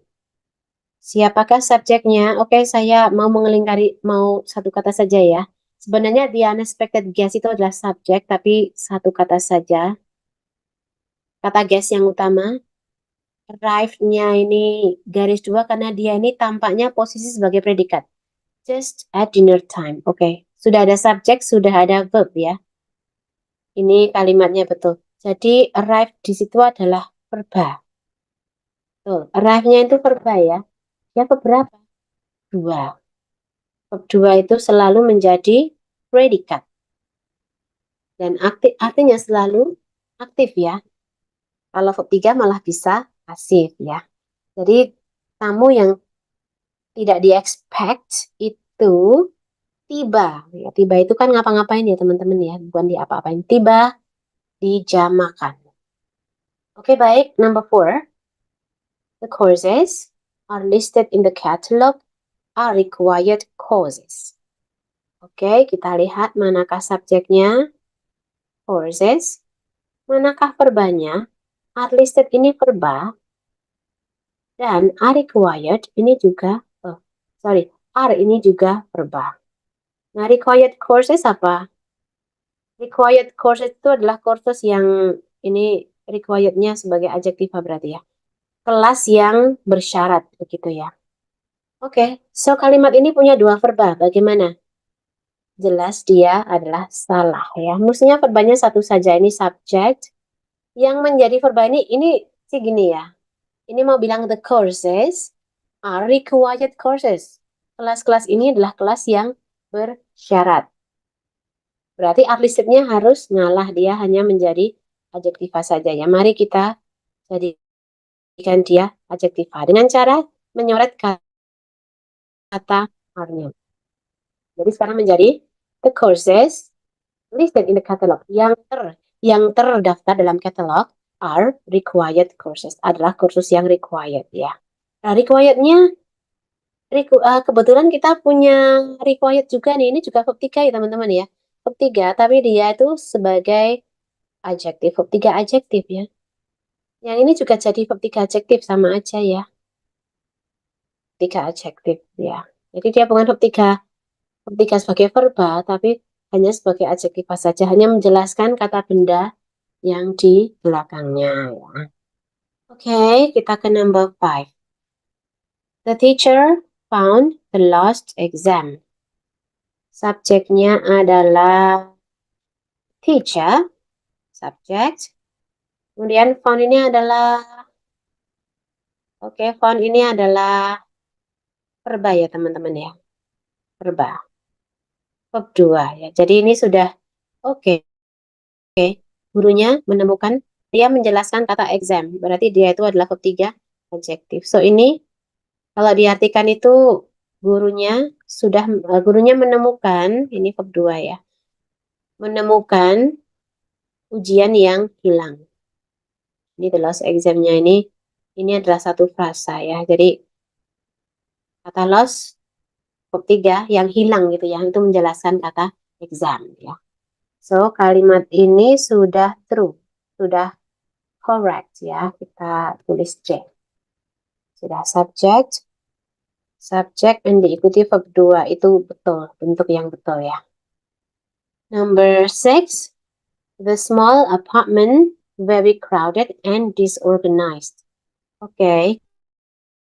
Siapakah subjeknya? Oke, saya mau mengelingkari, mau satu kata saja ya. Sebenarnya the unexpected guest itu adalah subjek, tapi satu kata saja. Kata guest yang utama. Arrived-nya ini garis 2 karena dia ini tampaknya posisi sebagai predikat. Just at dinner time. Oke, sudah ada subjek, sudah ada verb ya. Ini kalimatnya betul. Jadi arrive di situ adalah verba. Tuh, arrive-nya itu verba ya. Ya verb berapa? 2. Verb 2 itu selalu menjadi predikat. Dan artinya selalu aktif ya. Kalau verb 3 malah bisa pasif ya. Jadi tamu yang tidak di-expect itu tiba. Ya, tiba itu kan ngapa-ngapain ya teman-teman ya. Bukan di apa-apain. Tiba di jam makan. Oke, baik. Number 4. The courses are listed in the catalog are required courses. Oke, kita lihat manakah subjeknya. Courses. Manakah verbanya? Are listed ini verba. Dan are required ini juga, are ini juga verba. Nah, required courses apa? Required courses itu adalah kursus yang ini required-nya sebagai adjektiva berarti ya. Kelas yang bersyarat begitu ya. Oke, so kalimat ini punya 2 verba. Bagaimana? Jelas dia adalah salah ya. Mestinya verbanya satu saja, ini subject. Yang menjadi verba ini sih gini ya. Ini mau bilang the courses are required courses. Kelas-kelas ini adalah kelas yang bersyarat. Berarti are listed-nya harus ngalah, dia hanya menjadi adjektiva saja ya. Mari kita jadikan dia adjektiva dengan cara menyoret kata are-nya. Jadi sekarang menjadi the courses listed in the catalog yang terdaftar dalam catalog are required courses, adalah kursus yang required ya. Nah, required-nya kebetulan kita punya required juga nih. Ini juga verb 3 ya teman-teman ya. Verb 3 tapi dia itu sebagai adjektif, verb 3 adjektif ya. Yang ini juga jadi verb 3 adjektif sama aja ya. 3 adjektif ya. Jadi dia bukan verb 3 sebagai verba, tapi hanya sebagai adjektif saja, hanya menjelaskan kata benda yang di belakangnya ya. Oke, kita ke number 5. The teacher found the lost exam. Subjeknya adalah teacher, subject. Kemudian found ini adalah found ini adalah Verba ya teman-teman ya. Verba. Verb 2 ya. Jadi ini sudah oke. Gurunya menemukan, dia menjelaskan kata exam. Berarti dia itu adalah verb 3 adjektif. So ini kalau diartikan itu gurunya gurunya menemukan, ini verb 2 ya. Menemukan ujian yang hilang. Ini the lost exam-nya ini adalah satu frasa ya. Jadi kata lost verb 3 yang hilang gitu ya, itu menjelaskan kata exam ya. So kalimat ini sudah true, sudah correct ya. Kita tulis C. Sudah subject and diikuti verb 2 itu betul, bentuk yang betul ya. Number 6, the small apartment very crowded and disorganized. Oke,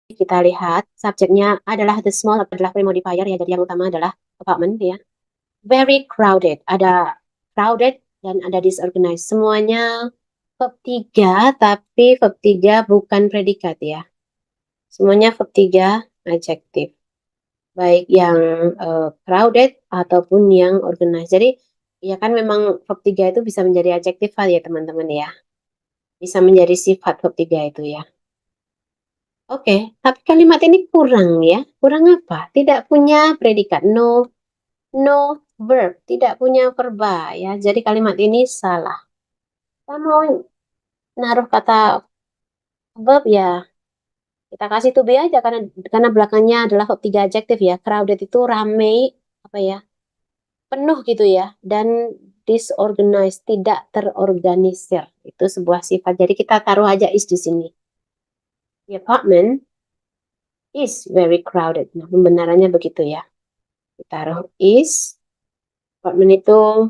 kita lihat subjeknya adalah the small, adalah pre-modifier ya, jadi yang utama adalah apartment ya. Very crowded, ada crowded dan ada disorganized. Semuanya verb 3, tapi verb 3 bukan predikat ya. Semuanya verb 3 adjektif. Baik yang crowded ataupun yang organized. Jadi ya kan memang verb 3 itu bisa menjadi adjektif ya teman-teman ya. Bisa menjadi sifat verb 3 itu ya. Oke, tapi kalimat ini kurang ya. Kurang apa? Tidak punya predikat. No verb. Tidak punya verba ya. Jadi kalimat ini salah. Kita mau naruh kata verb ya. Kita kasih to be aja karena belakangnya adalah verb 3 adjektif ya. Crowded itu ramai apa ya? Penuh gitu ya, dan disorganized, tidak terorganisir, itu sebuah sifat. Jadi kita taruh aja is di sini. The apartment is very crowded. Nah, pembenarannya begitu ya. Kita taruh is, apartment itu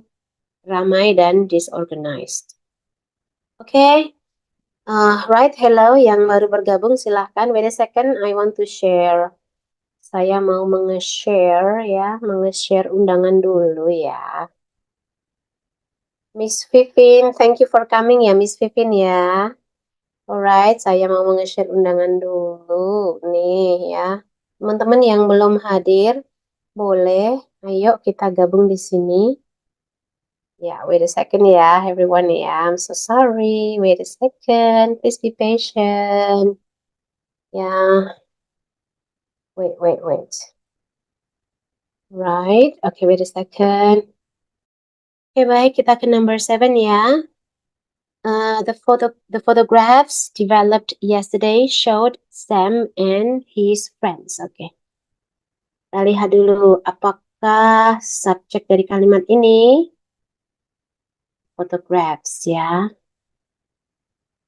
ramai dan disorganized. Oke. Right, hello yang baru bergabung silahkan. Wait a second, I want to share. Saya mau menge-share ya, menge-share undangan dulu ya. Miss Vivin, thank you for coming ya, Miss Vivin ya. Alright, saya mau nge-share undangan dulu nih ya. Teman-teman yang belum hadir, boleh, ayo kita gabung di sini. Ya, wait a second ya, everyone ya. I'm so sorry. Wait a second, please be patient. Ya, wait. Right, okay, wait a second. Oke, baik, kita ke number 7 ya. The photographs developed yesterday showed Sam and his friends. Oke. Kita lihat dulu apakah subjek dari kalimat ini photographs ya.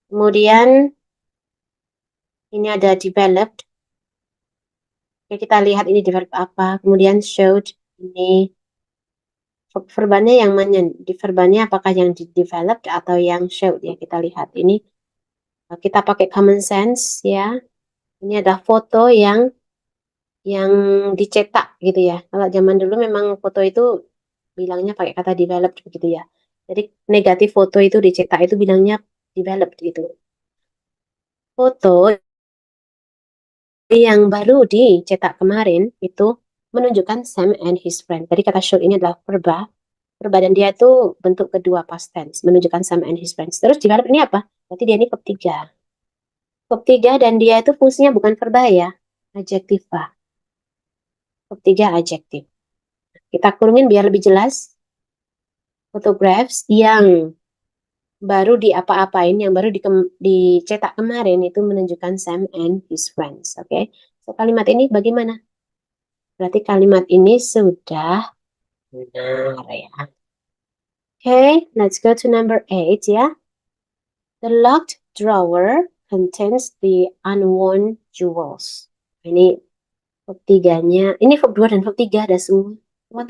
Kemudian ini ada developed. Oke, kita lihat ini develop apa. Kemudian showed ini verbannya yang mana? Di verbannya apakah yang di developed atau yang showed ya, kita lihat. Ini kita pakai common sense ya. Ini ada foto yang dicetak gitu ya. Kalau zaman dulu memang foto itu bilangnya pakai kata developed begitu ya. Jadi negatif foto itu dicetak itu bilangnya developed gitu. Foto yang baru dicetak kemarin itu menunjukkan Sam and his friend. Tadi kata show ini adalah verba dan dia itu bentuk kedua past tense, menunjukkan Sam and his friends. Terus develop ini apa? Berarti dia ini verb 3. Verb 3 dan dia itu fungsinya bukan verba ya, adjektiva. Verb 3 adjektif. Kita kurungin biar lebih jelas. Photographs yang baru diapa-apain, yang baru dicetak kemarin itu menunjukkan Sam and his friends. Oke, okay? So kalimat ini bagaimana? Berarti kalimat ini sudah benar ya. Oke, okay, let's go to number 8 ya. The locked drawer contains the unworn jewels. Ini verb 3-nya. Ini verb 2 dan verb 3 ada semua.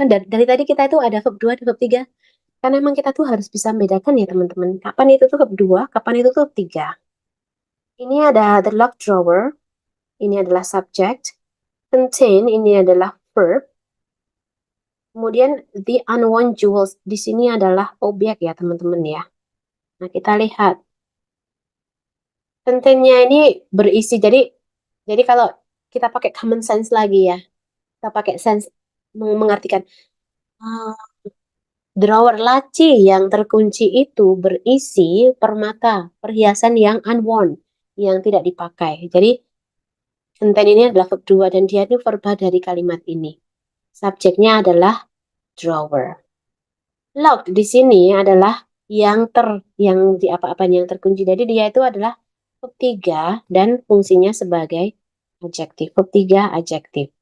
Dari tadi kita itu ada verb 2 dan verb 3. Karena memang kita tuh harus bisa membedakan ya teman-teman. Kapan itu tuh verb 2, kapan itu tuh verb 3. Ini ada the locked drawer. Ini adalah subject. Contain ini adalah verb. Kemudian the unworn jewels di sini adalah objek ya teman-teman ya. Nah kita lihat. Contain-nya ini berisi. Jadi kalau kita pakai common sense lagi ya. Kita pakai sense mengartikan ah, drawer laci yang terkunci itu berisi permata, perhiasan yang unworn, yang tidak dipakai. Jadi content ini adalah verb 2 dan dia itu verba dari kalimat ini. Subjeknya adalah drawer. Locked di sini adalah yang di apa-apa yang terkunci. Jadi dia itu adalah verb 3 dan fungsinya sebagai adjektif. Verb 3 adjektif.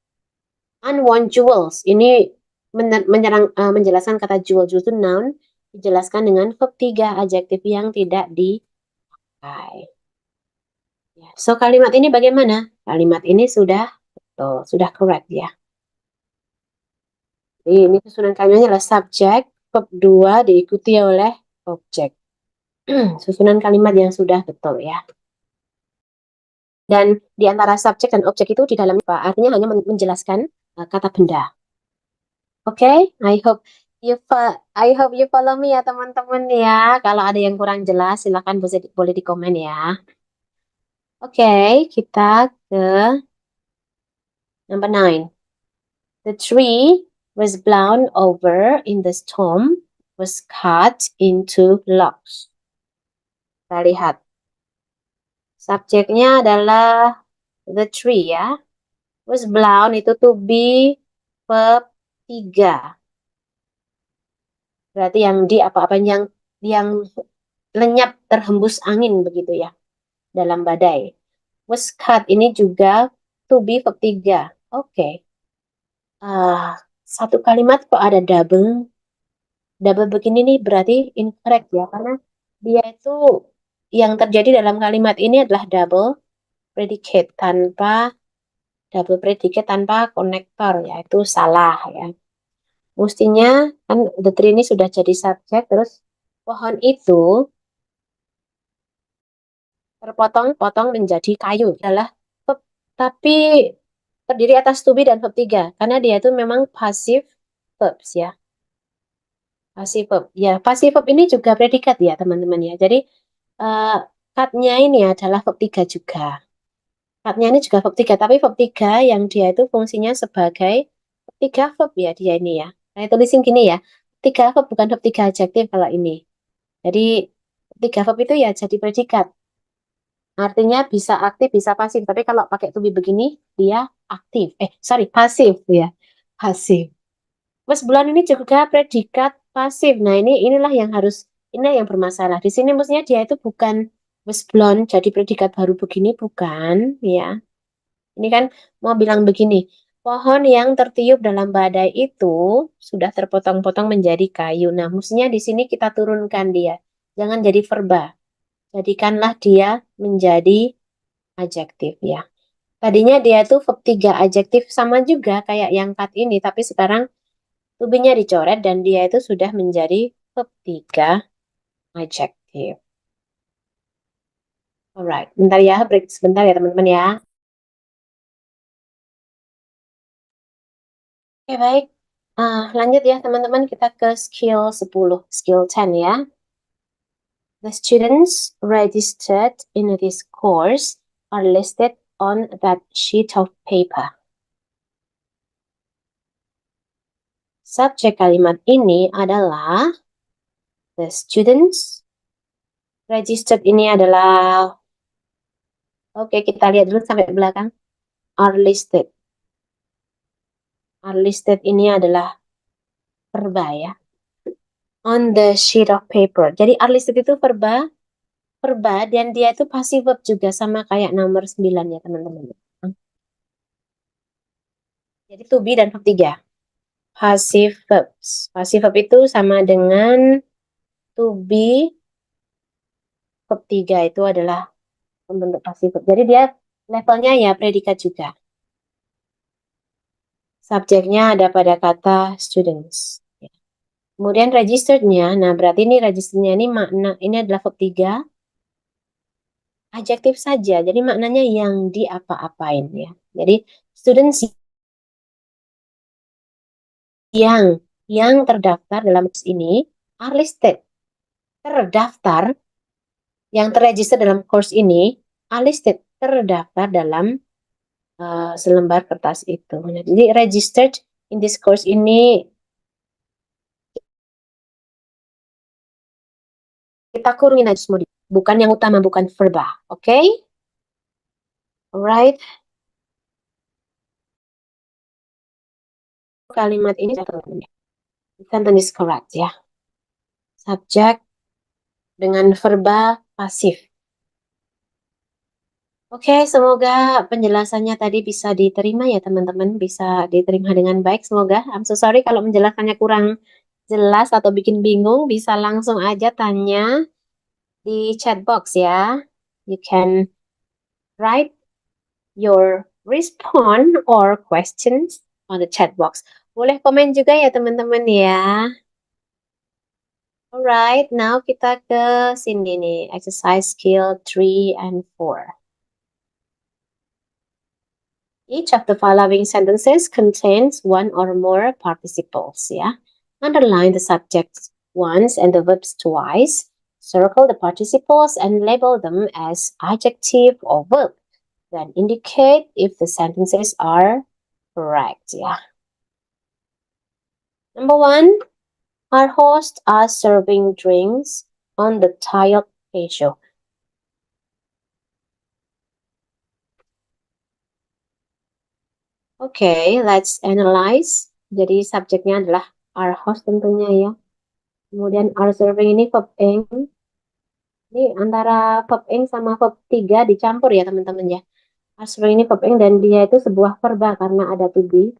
Unworn jewels ini menjelaskan kata jewel. Jewel itu noun dijelaskan dengan verb 3 adjektif yang tidak dipakai. Ya. So kalimat ini bagaimana? Kalimat ini sudah betul, sudah correct ya. Jadi ini susunan kalimatnya adalah subjek, verb 2 diikuti oleh objek. Susunan kalimat yang sudah betul ya. Dan di antara subjek dan objek itu di dalamnya apa? Artinya hanya menjelaskan kata benda. Oke, I hope you follow me ya teman-teman ya. Kalau ada yang kurang jelas silakan boleh di komen ya. Oke, kita ke number 9. The tree was blown over in the storm was cut into logs. Kita lihat. Subjeknya adalah the tree ya. Was blown itu to be verb 3. Berarti yang di apa-apa yang lenyap terhembus angin begitu ya dalam badai. Was cut ini juga to be verb 3. Oke. Satu kalimat kok ada double. Double begini nih berarti incorrect ya karena dia itu yang terjadi dalam kalimat ini adalah double predicate tanpa konektor ya itu salah ya. Mestinya kan the tree ini sudah jadi subjek terus pohon itu terpotong-potong menjadi kayu adalah verb, tapi terdiri atas to be dan verb 3 karena dia itu memang passive verbs ya. Passive verb. Ya, passive verb ini juga predikat ya, teman-teman ya. Jadi cut-nya ini adalah verb 3 juga. Cut-nya ini juga verb 3, tapi verb 3 yang dia itu fungsinya sebagai verb 3 verb ya dia ini ya. Saya tulisin gini ya. 3 verb bukan verb 3 adjektif kalau ini. Jadi 3 verb itu ya jadi predikat. Artinya bisa aktif, bisa pasif. Tapi kalau pakai to be begini, dia aktif. Pasif ya. Pasif. Mas bulan ini juga predikat pasif. Nah, inilah yang bermasalah. Di sini maksudnya dia itu bukan was blonde jadi predikat baru begini bukan, ya. Ini kan mau bilang begini, pohon yang tertiup dalam badai itu sudah terpotong-potong menjadi kayu. Nah, maksudnya di sini kita turunkan dia. Jangan jadi verba. Jadikanlah dia menjadi adjektif ya. Tadinya dia itu verb 3 adjektif sama juga kayak yang cut ini, tapi sekarang to-be-nya dicoret dan dia itu sudah menjadi verb 3 adjektif. Alright, bentar ya, break sebentar ya teman-teman ya. Oke, baik. Lanjut ya teman-teman, kita ke skill 10, skill 10 ya. The students registered in this course are listed on that sheet of paper. Subjek kalimat ini adalah the students. Registered ini adalah, oke kita lihat dulu sampai belakang. Are listed. Are listed ini adalah verba ya. On the sheet of paper. Jadi are listed itu verba dan dia itu passive verb juga sama kayak nomor 9 ya teman-teman. Jadi to be dan verb 3. Passive verbs. Passive verb itu sama dengan to be, verb 3 itu adalah pembentuk passive verb. Jadi dia levelnya ya predikat juga. Subjeknya ada pada kata students. Kemudian registered-nya, nah berarti ini registered-nya ini adalah verb 3, adjektif saja. Jadi maknanya yang diapa-apain ya. Jadi students yang terdaftar dalam course ini are listed. Terdaftar yang terregister dalam course ini are listed, terdaftar dalam selembar kertas itu. Nah, jadi registered in this course ini kita kurungin aja semua, bukan yang utama, bukan verba, oke? Okay? Alright. Kalimat ini sentence is correct ya. Subjek dengan verba pasif. Oke, semoga penjelasannya tadi bisa diterima ya teman-teman, bisa diterima dengan baik semoga. I'm so sorry kalau menjelaskannya kurang jelas atau bikin bingung, bisa langsung aja tanya di chat box ya. You can write your response or questions on the chat box. Boleh komen juga ya teman-teman ya. Alright, now kita ke sini nih, exercise skill 3 and 4. Each of the following sentences contains one or more participles, ya. Underline the subjects once and the verbs twice. Circle the participles and label them as adjective or verb. Then indicate if the sentences are correct, ya. Number 1, our hosts are serving drinks on the tiled patio. Okay, let's analyze. Jadi subjeknya adalah our host tentunya ya. Kemudian are serving ini verb ing. Ini antara verb ing sama verb 3 dicampur ya teman-teman ya. Are serving ini verb ing dan dia itu sebuah verba karena ada to be.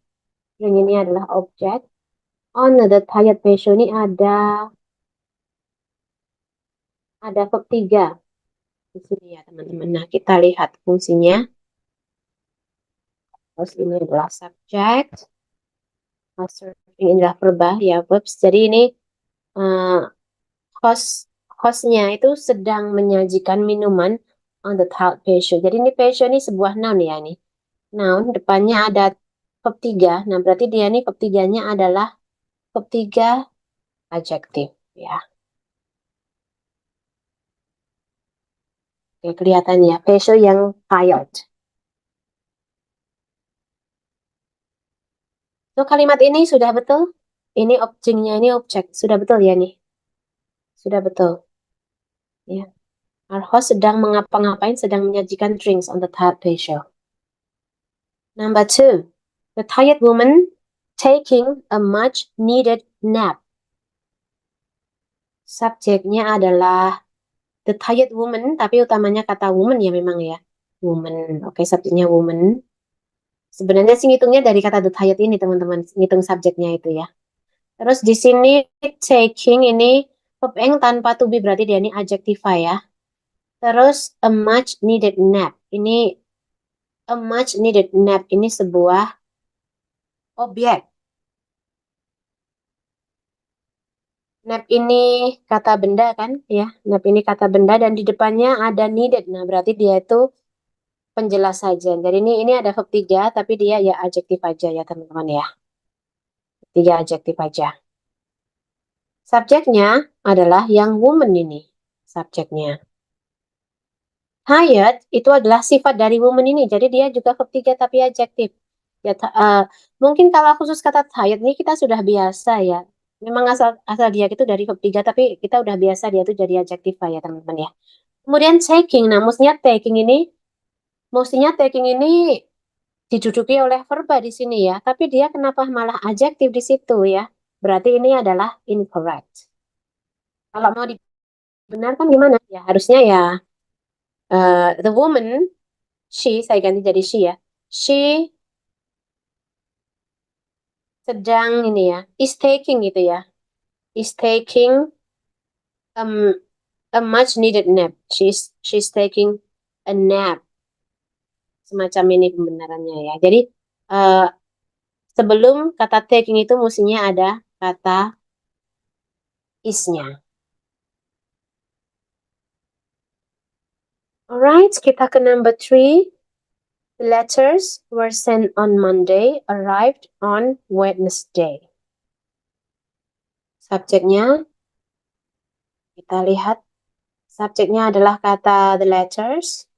Yang ini adalah objek. On the tired patio ini ada verb 3 di sini ya teman-teman. Nah, kita lihat fungsinya. Terus ini adalah subject. Are serving ini adalah verba ya verbs. Jadi ini hostnya itu sedang menyajikan minuman on the tiled patio. Jadi ini patio ini sebuah noun ya ini. Noun depannya ada verb 3. Nah, berarti dia ini verb 3-nya adalah verb 3 adjektif ya. Oke, kelihatan ya, patio yang tiled. So, kalimat ini sudah betul? Ini objeknya, ini objek. Sudah betul ya nih? Sudah betul. Ya. Our host sedang mengapa-ngapain, sedang menyajikan drinks on the tiled patio. Number 2, the tired woman taking a much needed nap. Subjeknya adalah the tired woman, tapi utamanya kata woman ya memang ya. Woman. Oke, subjeknya woman. Sebenarnya sih ngitungnya dari kata the tired ini teman-teman, ngitung subjeknya itu ya. Terus di sini taking ini verb ing tanpa to be, berarti dia ini adjectify ya. Terus a much needed nap. Ini a much needed nap ini sebuah objek. Nap ini kata benda kan ya. Nap ini kata benda dan di depannya ada needed. Nah, berarti dia itu penjelas saja. Jadi ini ada verb 3 tapi dia ya adjektif aja ya teman-teman ya. 3 adjektif aja. Subjeknya adalah yang woman ini. Subjeknya. Tired itu adalah sifat dari woman ini. Jadi dia juga verb 3 tapi adjektif. Ya, mungkin kalau khusus kata tired ini kita sudah biasa ya. Memang asal dia itu dari verb 3 tapi kita udah biasa dia itu jadi adjektif ya teman-teman ya. Kemudian taking. Nah, mestinya taking ini diduduki oleh verba di sini ya. Tapi dia kenapa malah adjektif di situ ya? Berarti ini adalah incorrect. Kalau mau dibenarkan gimana? Ya harusnya ya the woman, she, saya ganti jadi she ya. She sedang ini ya, is taking gitu ya. Is taking um, a much needed nap. She's taking a nap. Semacam ini pembenarannya ya. Jadi uh, sebelum kata taking itu mestinya ada kata is-nya. Alright, kita ke number 3. The letters were sent on Monday, arrived on Wednesday. Subjeknya, kita lihat. Subjeknya adalah kata the letters.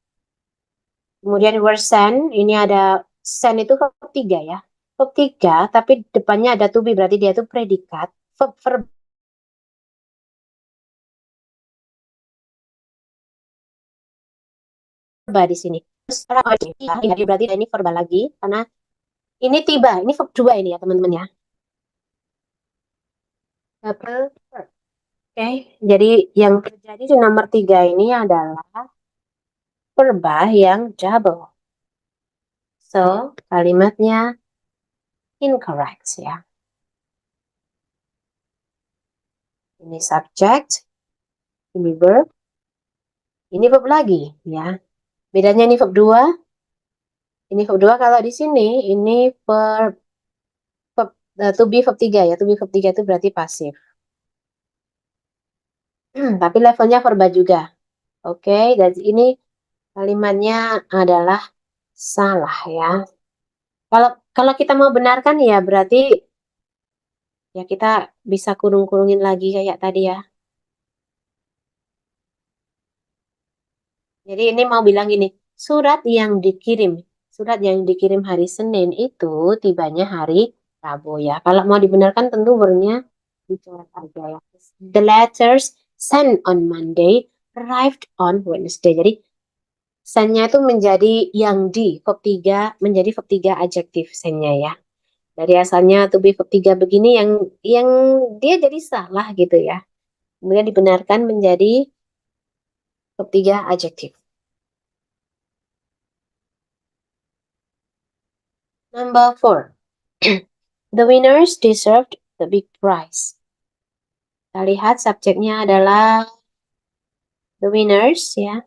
Kemudian were sent, ini ada send itu verb 3 ya. Verb 3, tapi depannya ada to be, berarti dia itu predikat. Verb verba di sini. Terus ya, berarti ini verba lagi, karena ini tiba, ini verb 2 ini ya teman-teman ya. Double verb. Oke, jadi yang terjadi di nomor 3 ini adalah verba yang double. So, kalimatnya incorrect ya. Ini subject, ini verb lagi ya. Bedanya ini verb 2, ini verb 2 kalau di sini ini verb to be verb 3 ya. To be verb 3 itu berarti pasif. Tapi levelnya verba juga. Oke, dan ini kalimatnya adalah salah ya. Kalau kalau kita mau benarkan ya berarti ya kita bisa kurung-kurungin lagi kayak tadi ya. Jadi ini mau bilang gini, surat yang dikirim hari Senin itu tibanya hari Rabu ya. Kalau mau dibenarkan tentu vernya dicoret aja ya. The letters sent on Monday arrived on Wednesday. Jadi send-nya itu menjadi yang verb 3 menjadi verb 3 adjektif send-nya ya. Dari asalnya to be verb 3 begini yang dia jadi salah gitu ya. Kemudian dibenarkan menjadi verb 3 adjektif. Number 4. The winners deserved the big prize. Kita lihat subjeknya adalah the winners ya.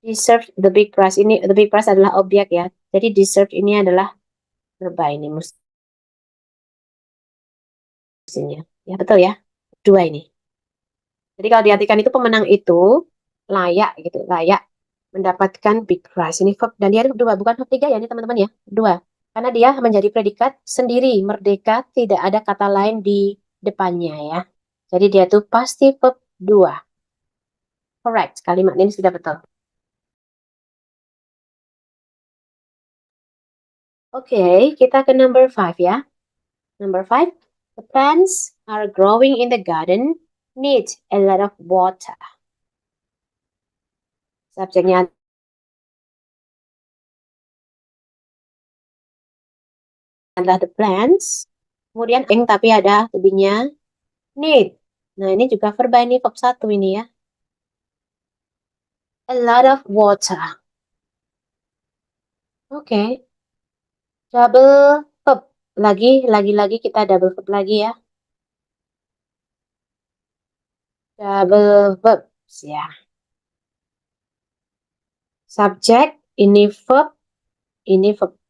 Deserved the big prize. Ini the big prize adalah objek ya. Jadi deserved ini adalah verba ini mestinya. Ya betul ya. Dua ini. Jadi kalau diartikan itu pemenang itu layak gitu, layak mendapatkan big prize. Ini verb dan dia ada dua, bukan verb 3 ya ini teman-teman ya. Dua. Karena dia menjadi predikat sendiri, merdeka, tidak ada kata lain di depannya ya. Jadi dia tuh pasti verb 2. Correct, kalimat ini sudah betul. Oke, kita ke number 5 ya. Number 5, the plants are growing in the garden, need a lot of water. Subjeknya adalah the plants. Kemudian tapi ada lebihnya need. Nah, ini juga verba ini verb 1 ini ya. A lot of water. Oke. Double verb. Lagi kita double verb lagi ya. Double verb ya. Subjek, ini verb.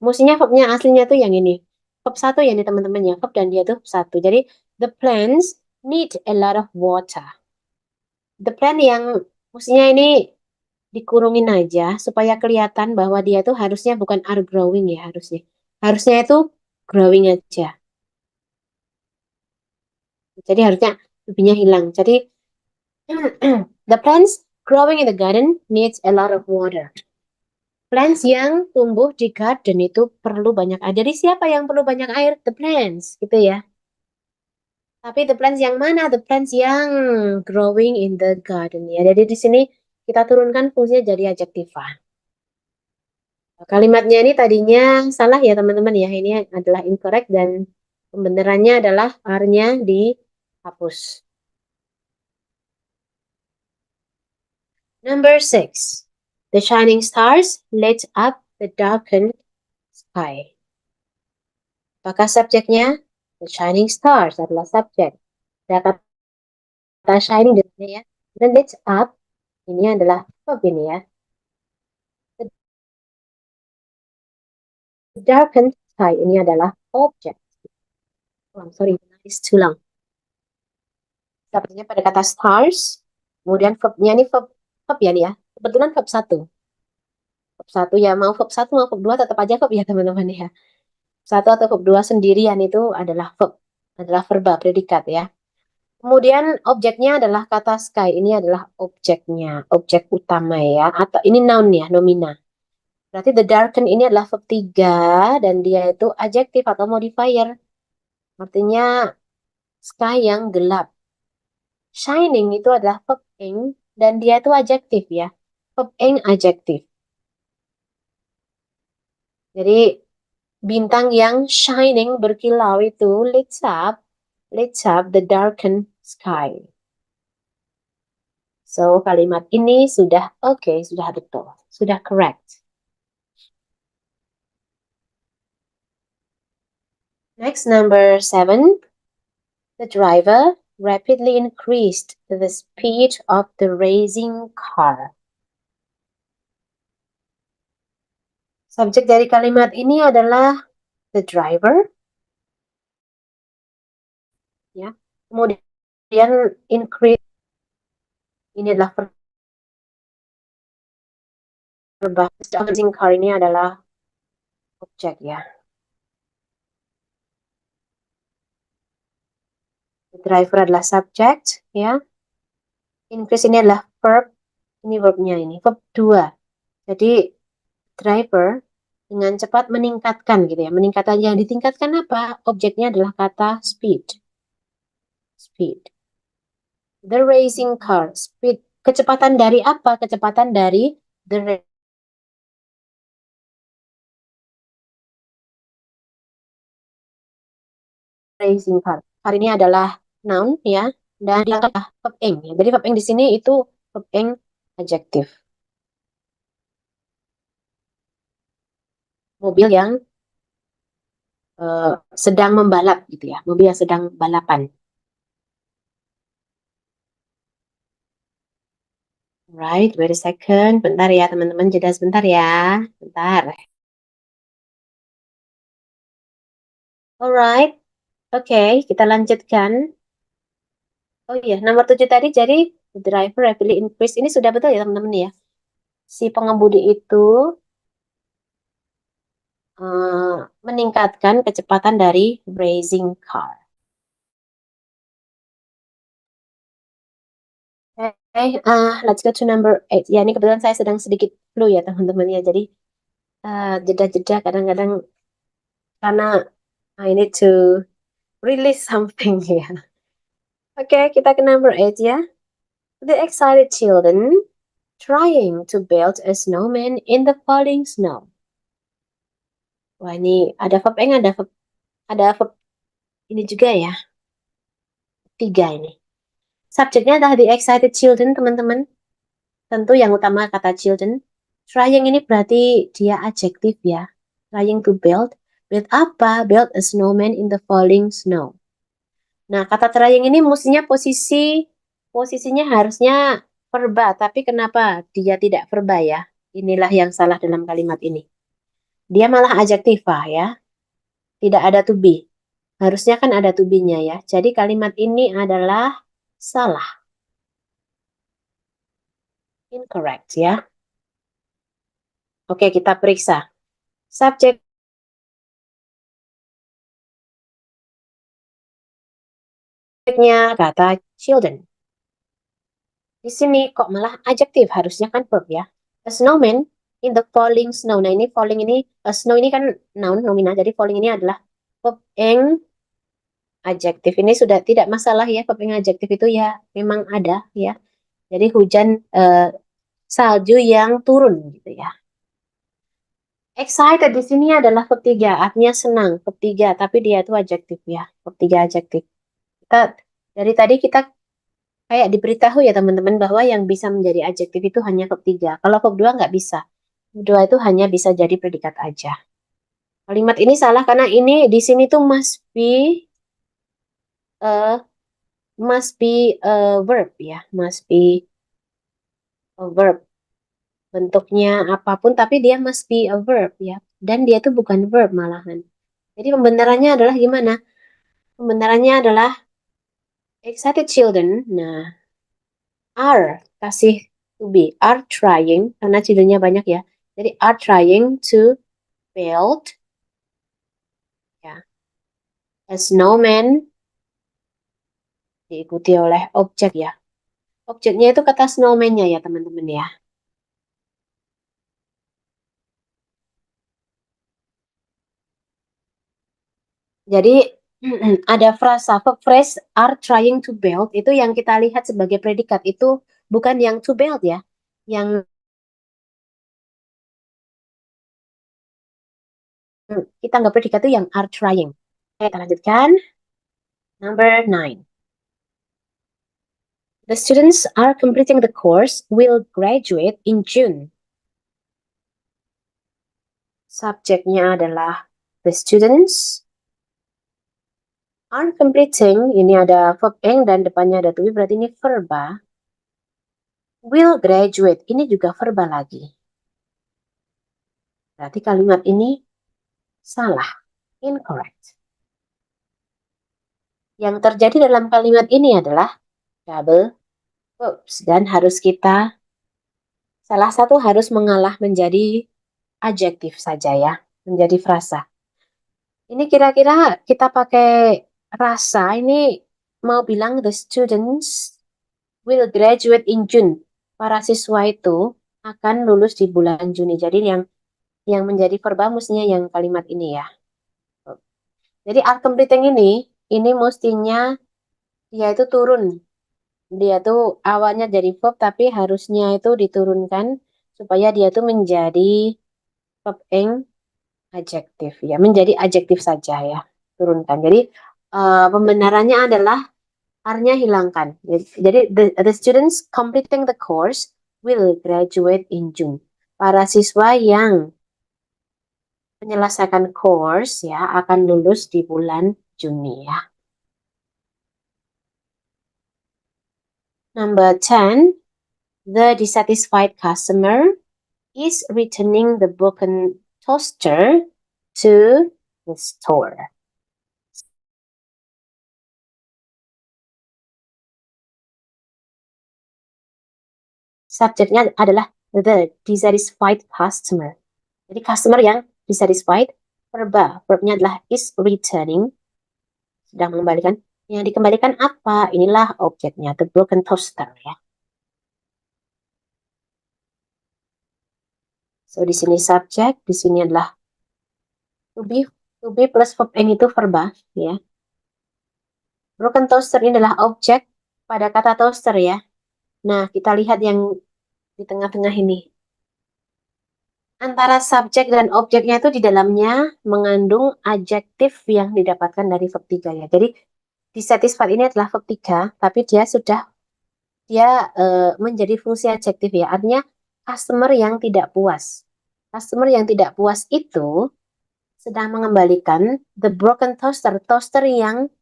Mestinya verbnya aslinya tuh yang ini. Verb 1 ya nih teman-teman ya. Verb dan dia tuh 1. Jadi, the plants need a lot of water. The plant yang mestinya ini dikurungin aja supaya kelihatan bahwa dia tuh harusnya bukan are growing ya harusnya. Harusnya itu growing aja. Jadi harusnya lebihnya hilang. Jadi the plants growing in the garden needs a lot of water. Plants yang tumbuh di garden itu perlu banyak air. Jadi siapa yang perlu banyak air? The plants, gitu ya. Tapi the plants yang mana? The plants yang growing in the garden ya. Jadi di sini kita turunkan fungsinya jadi adjektiva. Kalimatnya ini tadinya salah ya teman-teman ya. Ini adalah incorrect dan pembenarannya adalah R-nya dihapus. Number 6. The shining stars lit up the darkened sky. Apakah subjeknya? The shining stars adalah subjek. Ada kata shining ya. Dan lit up ini adalah verb ini ya. The darkened sky ini adalah objek. Oh, sorry, it's too long. Subjeknya pada kata stars. Kemudian verbnya ini verb ya nih ya. Kebetulan verb 1. Verb 1 ya mau verb 1 mau verb 2 tetap aja verb ya teman-teman ya. 1 atau verb 2 sendirian itu adalah verb. Adalah verba predikat ya. Kemudian objeknya adalah kata sky. Ini adalah objeknya, objek utama ya. Atau ini noun ya, nomina. Berarti the darken ini adalah verb 3 dan dia itu adjektif atau modifier. Artinya sky yang gelap. Shining itu adalah verb ing dan dia itu adjektif ya. Verb ing adjektif. Jadi bintang yang shining berkilau itu lights up the darkened sky. So kalimat ini sudah oke, sudah betul, sudah correct. Next, number 7. The driver rapidly increased the speed of the racing car. Subjek dari kalimat ini adalah the driver, ya. Kemudian increase ini adalah verb. Racing car ini adalah objek ya. The driver adalah subject ya. Increase ini adalah verb. Ini verbnya ini verb 2. Jadi driver dengan cepat meningkatkan gitu ya. Meningkatkan yang ditingkatkan apa? Objeknya adalah kata speed. Speed. The racing car. Speed. Kecepatan dari apa? Kecepatan dari the racing car. Car ini adalah noun ya. Dan dia adalah verb ing. Ya. Jadi verb ing di sini itu verb ing adjektif. Mobil yang sedang membalap gitu ya. Mobil yang sedang balapan. Right, wait a second. Bentar ya teman-teman, jeda sebentar ya. Bentar. Alright, oke, kita lanjutkan. Oh iya, nomor 7 tadi jadi driver rapidly increase. Ini sudah betul ya teman-teman ya. Si pengemudi itu eh, meningkatkan kecepatan dari racing car. Let's go to number 8. Ya, ini kebetulan saya sedang sedikit flu ya teman-teman ya. Jadi jeda-jeda kadang-kadang karena I need to release something ya. Oke, kita ke number 8 ya. The excited children trying to build a snowman in the falling snow. Wah, ini ada verb eng, ada verb ini juga ya. 3 ini. Subjeknya adalah the excited children, teman-teman. Tentu yang utama kata children. Trying ini berarti dia adjektif ya. Trying to build. Build apa? Build a snowman in the falling snow. Nah, kata trying ini mestinya posisinya harusnya verba, tapi kenapa dia tidak verba ya? Inilah yang salah dalam kalimat ini. Dia malah adjektiva ya. Tidak ada to be. Harusnya kan ada to be-nya ya. Jadi kalimat ini adalah salah. Incorrect ya. Oke, kita periksa. Subjeknya kata children. Di sini kok malah adjektif, harusnya kan verb ya. A snowman in the falling snow. Nah, ini falling ini, snow ini kan noun, nomina. Jadi falling ini adalah verb ing adjektif. Ini sudah tidak masalah ya, verb ing adjektif itu ya memang ada ya. Jadi hujan salju yang turun gitu ya. Excited di sini adalah verb 3, artinya senang, verb 3, tapi dia itu adjektif ya, verb 3 adjektif. Kita dari tadi kita kayak diberitahu ya teman-teman bahwa yang bisa menjadi adjektif itu hanya verb 3. Kalau verb 2 nggak bisa. Verb 2 itu hanya bisa jadi predikat aja. Kalimat ini salah karena ini di sini tuh uh, must be a verb ya, must be a verb. Bentuknya apapun tapi dia must be a verb ya. Dan dia tuh bukan verb malahan. Jadi pembenarannya adalah gimana? Pembenarannya adalah excited children. Nah, are kasih to be, are trying karena childrennya banyak ya. Jadi are trying to build ya a snowman diikuti oleh objek ya. Objeknya itu kata snowman-nya ya teman-teman ya. Jadi ada frasa verb phrase are trying to build itu yang kita lihat sebagai predikat itu bukan yang to build ya. Yang kita nggak predikat itu yang are trying. Oke, kita lanjutkan. Number 9. The students are completing the course will graduate in June. Subjeknya adalah the students are completing. Ini ada verb ing dan depannya ada to be, berarti ini verba. Will graduate, ini juga verba lagi. Berarti kalimat ini salah, incorrect. Yang terjadi dalam kalimat ini adalah double verbs dan harus kita salah satu harus mengalah menjadi adjektif saja ya, menjadi frasa. Ini kira-kira kita pakai rasa ini mau bilang the students will graduate in June. Para siswa itu akan lulus di bulan Juni. Jadi yang menjadi verba mestinya yang kalimat ini ya. Jadi are completing ini mestinya dia itu turun. Dia tuh awalnya jadi verb tapi harusnya itu diturunkan supaya dia tuh menjadi verb ing adjektif ya, menjadi adjektif saja ya, turunkan. Jadi pembenarannya adalah are-nya hilangkan. Jadi the students completing the course will graduate in June. Para siswa yang menyelesaikan course ya akan lulus di bulan Juni ya. Number 10, the dissatisfied customer is returning the broken toaster to the store. Subjeknya adalah the dissatisfied customer. Jadi customer yang dissatisfied, verbnya adalah is returning, sedang mengembalikan. Yang dikembalikan apa? Inilah objeknya, the broken toaster ya. So di sini subjek, di sini adalah to be plus verb ing itu verba ya. Broken toaster ini adalah objek pada kata toaster ya. Nah, kita lihat yang di tengah-tengah ini. Antara subjek dan objeknya itu di dalamnya mengandung adjektif yang didapatkan dari verb 3 ya. Jadi dissatisfied ini adalah verb 3, tapi dia menjadi fungsi adjektif ya. Artinya customer yang tidak puas. Customer yang tidak puas itu sedang mengembalikan the broken toaster, toaster yang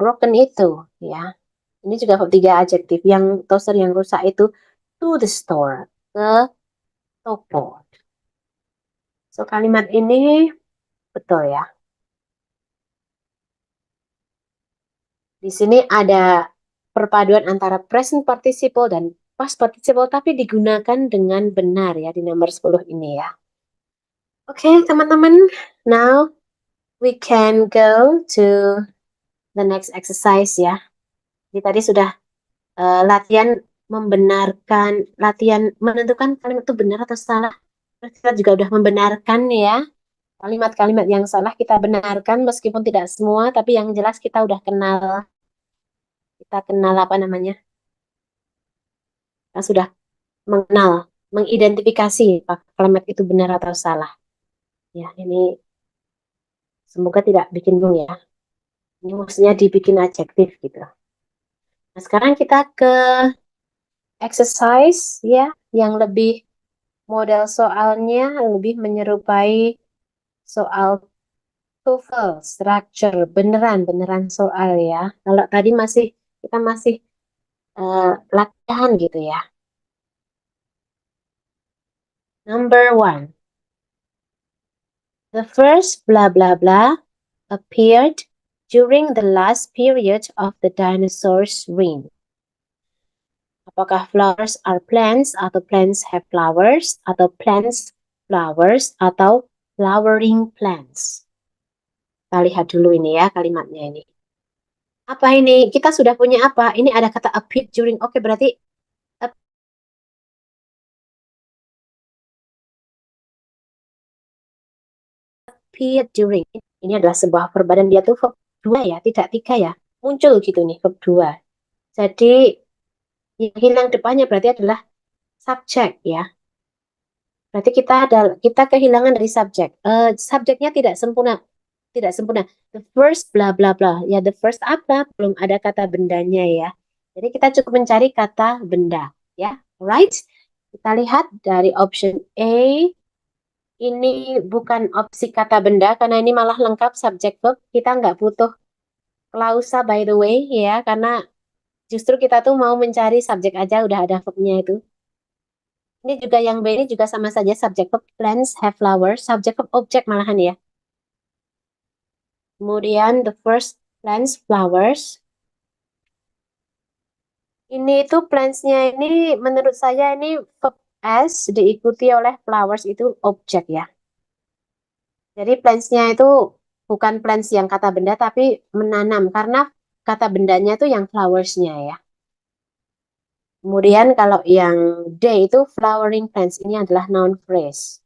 broken itu ya. Ini juga verb 3 adjektif. Yang toaster yang rusak itu to the store, ke toko. So kalimat ini betul ya. Di sini ada perpaduan antara present participle dan past participle tapi digunakan dengan benar ya di nomor 10 ini ya. Oke, teman-teman. Now we can go to the next exercise ya. Jadi tadi sudah latihan membenarkan, latihan menentukan kalimat itu benar atau salah. Terus kita juga udah membenarkan ya. Kalimat-kalimat yang salah kita benarkan meskipun tidak semua, tapi yang jelas kita udah kenal. Kita kenal apa namanya? Kita sudah mengenal, mengidentifikasi apakah kalimat itu benar atau salah. Ya, ini semoga tidak bikin bingung ya. Ini maksudnya dibikin adjektif gitu. Nah, sekarang kita ke exercise ya, yang lebih model soalnya lebih menyerupai soal TOEFL, structure, beneran soal ya. Kalau tadi kita masih latihan gitu ya. Number 1. The first blah blah blah appeared during the last period of the dinosaurs' reign. Apakah flowers are plants atau plants have flowers atau plants flowers atau flowering plants? Kita lihat dulu ini ya kalimatnya ini. Apa ini? Kita sudah punya apa? Ini ada kata appeared during. Oke, berarti appeared during. Ini adalah sebuah verb dan dia tuh verb dua ya, tidak tiga ya. Muncul gitu nih verb dua. Jadi yang hilang depannya berarti adalah subjek ya. Berarti kita kehilangan dari subjek. Subjeknya tidak sempurna, tidak sempurna. The first bla bla bla. Ya, the first apa? Belum ada kata bendanya ya. Jadi kita cukup mencari kata benda ya. Alright? Kita lihat dari option A. Ini bukan opsi kata benda karena ini malah lengkap subjek verb. Kita nggak butuh klausa by the way ya, karena justru kita tuh mau mencari subjek aja udah ada verbnya itu. Ini juga yang B ini juga sama saja subjek verb plants have flowers, subjek verb objek malahan ya. Kemudian the first plants flowers. Ini itu plants-nya ini menurut saya ini verb as diikuti oleh flowers itu objek ya. Jadi plants-nya itu bukan plants yang kata benda tapi menanam karena kata bendanya itu yang flowers-nya ya. Kemudian kalau yang D itu flowering plants ini adalah noun phrase.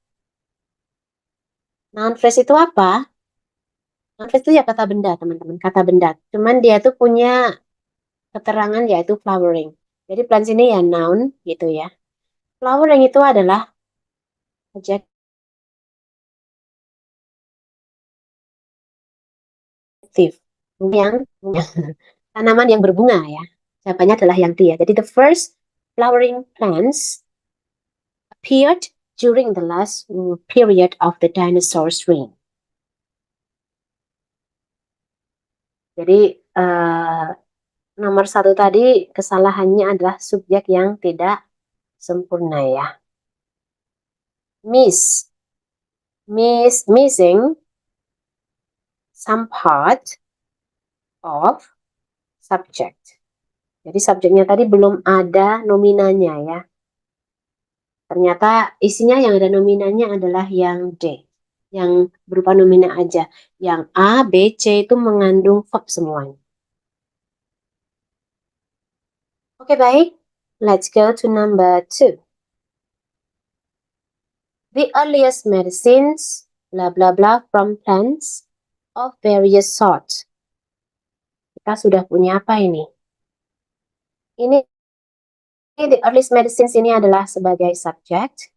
Noun phrase itu apa? Noun phrase itu ya kata benda teman-teman, kata benda. Cuman dia tuh punya keterangan yaitu flowering. Jadi plants ini ya noun gitu ya. Flowering itu adalah adjective yang tanaman yang berbunga ya. Jawabannya adalah yang D ya. Jadi the first flowering plants appeared during the last period of the dinosaur's reign. Jadi nomor satu tadi kesalahannya adalah subjek yang tidak sempurna ya. Missing some part of subject. Jadi subjeknya tadi belum ada nominanya ya. Ternyata isinya yang ada nominanya adalah yang D. Yang berupa nomina aja. Yang A, B, C itu mengandung verb semuanya. Oke, baik. Let's go to number 2. The earliest medicines, blah blah blah, from plants of various sorts. Kita sudah punya apa ini? Ini the earliest medicines ini adalah sebagai subject.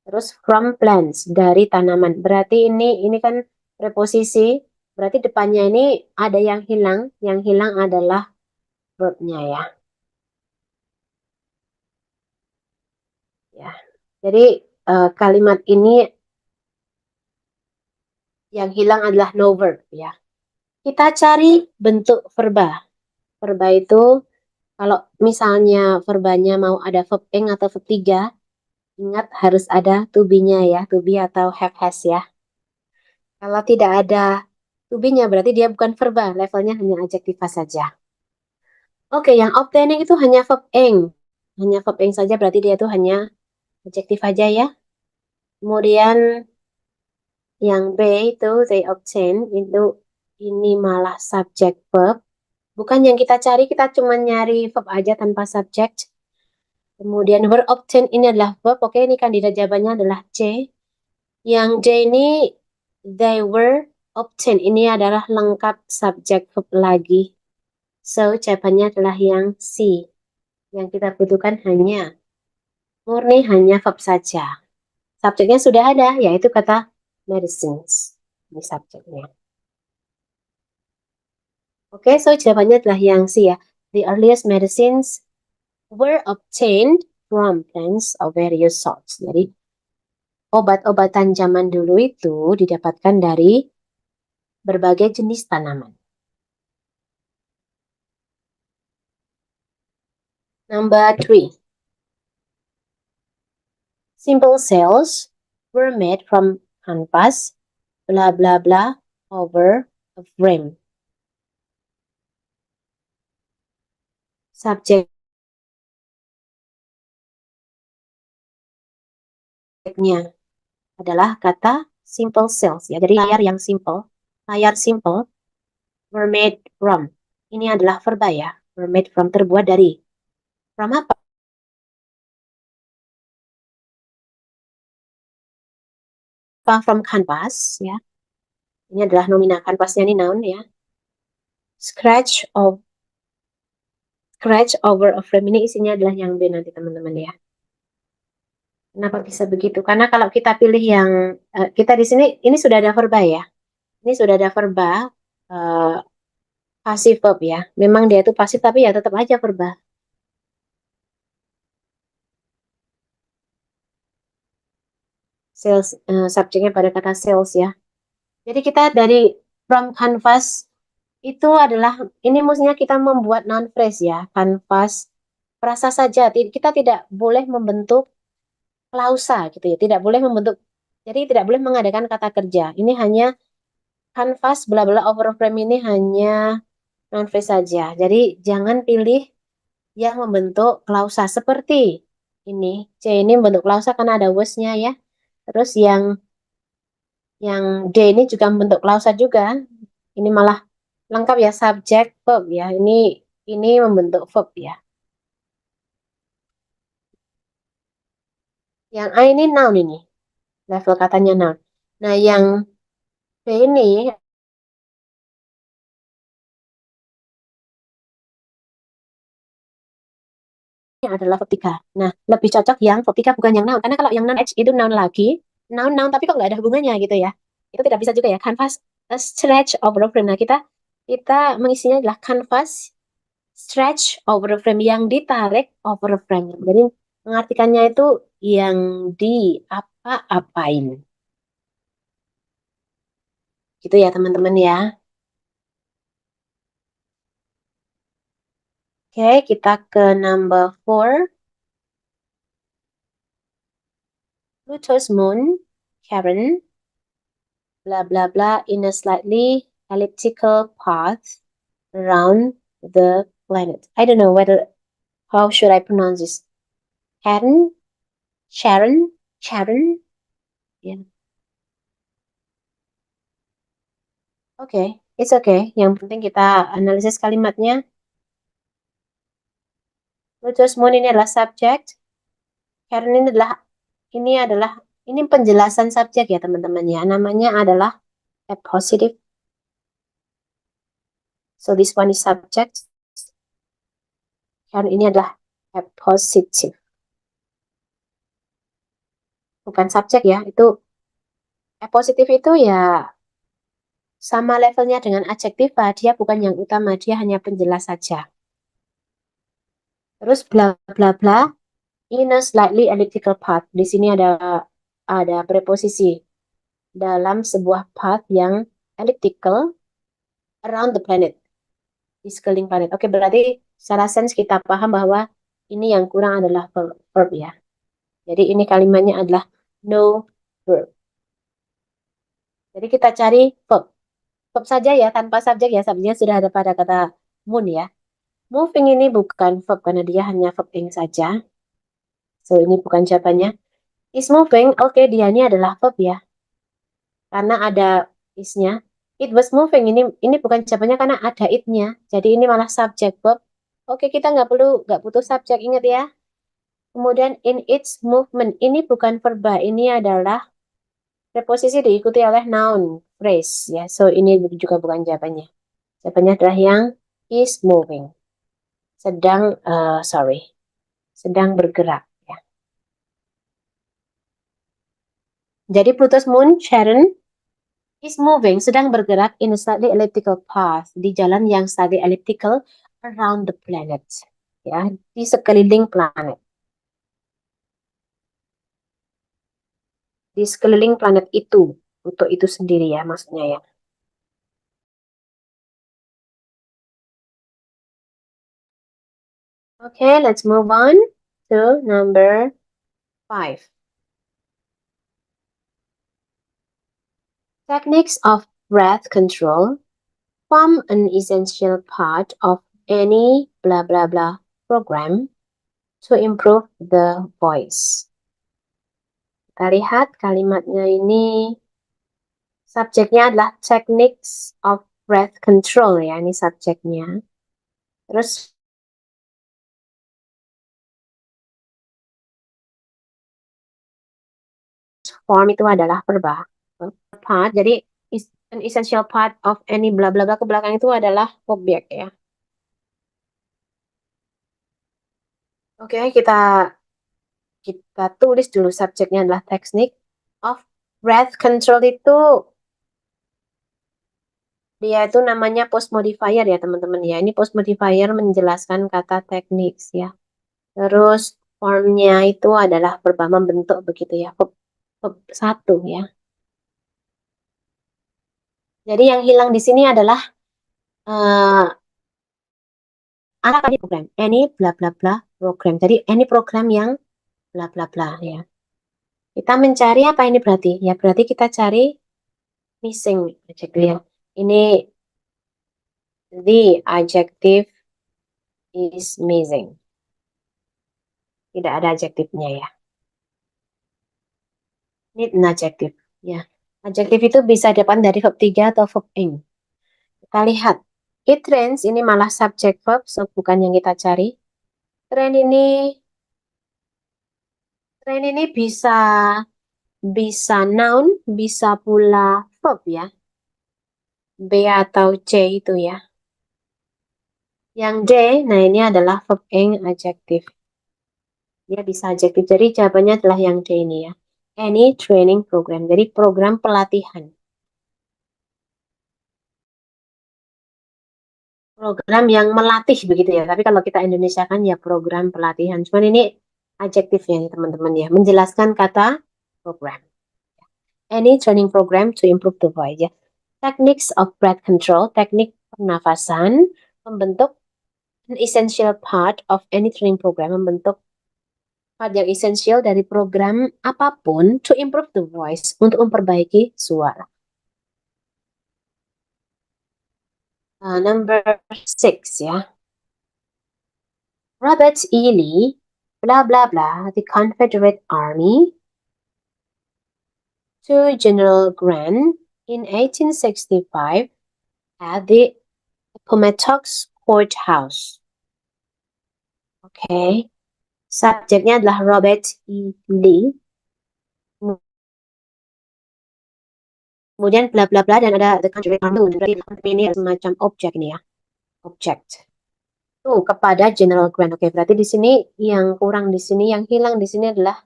Terus from plants, dari tanaman. Berarti ini kan preposisi. Berarti depannya ini ada yang hilang. Yang hilang adalah verbnya ya. Ya. Jadi kalimat ini yang hilang adalah no verb ya. Kita cari bentuk verba. Verba itu kalau misalnya verbanya mau ada verb ing atau verb 3, ingat harus ada to be-nya ya, to be atau have has ya. Kalau tidak ada to be-nya berarti dia bukan verba, levelnya hanya adjektiva saja. Oke, yang obtaining itu hanya verb ing. Hanya verb ing saja berarti dia itu hanya adjektif aja ya. Kemudian yang B itu they obtain itu ini malah subject verb. Bukan yang kita cari, kita cuma nyari verb aja tanpa subject. Kemudian were obtained ini adalah verb. Oke, ini kandidat jawabannya adalah C. Yang D ini they were obtained. Ini adalah lengkap subject verb lagi. So, jawabannya adalah yang C. Yang kita butuhkan murni hanya verb saja. Subjeknya sudah ada, yaitu kata medicines. Ini subjeknya. Oke, so jawabannya adalah yang C ya. The earliest medicines were obtained from plants of various sorts. Jadi, obat-obatan zaman dulu itu didapatkan dari berbagai jenis tanaman. Number 3. Simple cells were made from canvas, blah blah blah, over a frame. Subjeknya adalah kata simple cells ya. Jadi layar yang simple, layar simple were made from. Ini adalah verba ya. Were made from, terbuat dari. From apa? From canvas ya. Ini adalah nomina, kanvasnya ini noun ya. Scratch over a frame, ini isinya adalah yang B nanti teman-teman ya. Kenapa bisa begitu? Karena kalau kita pilih yang kita di sini ini sudah ada verba ya. Ini sudah ada verba passive verb ya. Memang dia itu pasif tapi ya tetap aja verba. Sales subjeknya pada kata sales ya. Jadi kita dari from canvas itu adalah ini mestinya kita membuat noun phrase ya. Canvas frasa saja. Kita tidak boleh membentuk klausa gitu ya. Tidak boleh membentuk, jadi tidak boleh mengadakan kata kerja. Ini hanya canvas bla bla over frame, ini hanya noun phrase saja. Jadi jangan pilih yang membentuk klausa seperti ini. C ini membentuk klausa karena ada was-nya ya. Terus yang D ini juga membentuk klausa juga. Ini malah lengkap ya, subject verb ya. Ini membentuk verb ya. Yang A ini noun ini. Level katanya noun. Nah, yang B ini adalah verb 3. Nah, lebih cocok yang verb 3 bukan yang noun. Karena kalau yang noun itu noun lagi, noun tapi kok nggak ada hubungannya gitu ya. Itu tidak bisa juga ya. Canvas a stretch over a frame. Nah, kita mengisinya adalah canvas stretch over a frame, yang ditarik over a frame. Jadi mengartikannya itu yang di apa-apain. Gitu ya teman-teman ya. Oke, kita ke number 4. Pluto's moon, Karen, blah blah blah, in a slightly elliptical path around the planet. I don't know how should I pronounce this? Karen, Sharon, yeah. Oke, it's okay. Yang penting kita analisis kalimatnya. Pluto's moon ini adalah subject. Karen ini penjelasan subjek ya teman-teman ya. Namanya adalah a positive. So this one is subject. Karen ini adalah a positive. Bukan subjek ya. Itu a positive itu ya sama levelnya dengan adjektif. Dia bukan yang utama. Dia hanya penjelas saja. Terus bla bla bla. In a slightly elliptical path. Di sini ada preposisi dalam sebuah path yang elliptical around the planet. Di sekeliling planet. Oke, berarti secara sense kita paham bahwa ini yang kurang adalah verb ya. Jadi ini kalimatnya adalah no verb. Jadi kita cari verb. Verb saja ya, tanpa subjek ya. Subjeknya sudah ada pada kata moon ya. Moving ini bukan verb karena dia hanya verb ing saja. So ini bukan jawabannya. Is moving, oke, dia ini adalah verb ya. Karena ada isnya. It was moving, ini bukan jawabannya karena ada it-nya. Jadi ini malah subjek verb. Oke, kita nggak butuh subjek, ingat ya. Kemudian in its movement, ini bukan verba, ini adalah preposisi diikuti oleh noun phrase ya. So ini juga bukan jawabannya. Jawabannya adalah yang is moving. Sedang bergerak ya. Jadi Pluto's moon, Charon, is moving, sedang bergerak in a slightly elliptical path, di jalan yang slightly elliptical around the planet. Ya, di sekeliling planet. Di sekeliling planet itu, untuk itu sendiri ya maksudnya ya. Okay, let's move on to number 5. Techniques of breath control form an essential part of any blah blah blah program to improve the voice. Kita lihat kalimatnya ini. Subjeknya adalah techniques of breath control ya, ini subjeknya. Terus form itu adalah verba. Part, jadi an essential part of any bla bla bla ke belakang itu adalah objek ya. Oke, kita tulis dulu subjeknya adalah technique of breath control itu dia itu namanya post modifier ya teman-teman ya. Ini post modifier menjelaskan kata techniques ya. Terus formnya itu adalah verba membentuk begitu ya. Verb satu ya. Jadi yang hilang di sini adalah apa di program? Any bla bla bla program. Jadi any program yang bla bla bla ya. Kita mencari apa ini berarti? Ya berarti kita cari missing adjective ya. Ini the adjective is missing. Tidak ada adjektifnya ya. Need an adjective ya. Adjektif itu bisa depan dari verb 3 atau verb ing. Kita lihat. It rains ini malah subject verb, so bukan yang kita cari. Train ini bisa noun, bisa pula verb ya. B atau C itu ya. Yang D, nah ini adalah verb ing adjective. Dia bisa adjektif. Jadi jawabannya adalah yang D ini ya. Any training program. Jadi program pelatihan. Program yang melatih begitu ya. Tapi kalau kita Indonesia kan ya program pelatihan. Cuman ini adjektifnya nih teman-teman ya. Menjelaskan kata program. Any training program to improve the voice ya. Techniques of breath control, teknik pernafasan, membentuk an essential part of any training program, membentuk part yang esensial dari program apapun to improve the voice, untuk memperbaiki suara. Number 6 ya. Robert E. Lee, blah blah blah, the Confederate Army, to General Grant in 1865 at the Appomattox Courthouse. Oke. Subjeknya adalah Robert E. Lee. Kemudian bla bla bla dan ada the Confederate Army. Berarti ini semacam objek ini ya. Object. Tuh kepada General Grant. Oke, berarti di sini yang kurang di sini, yang hilang di sini adalah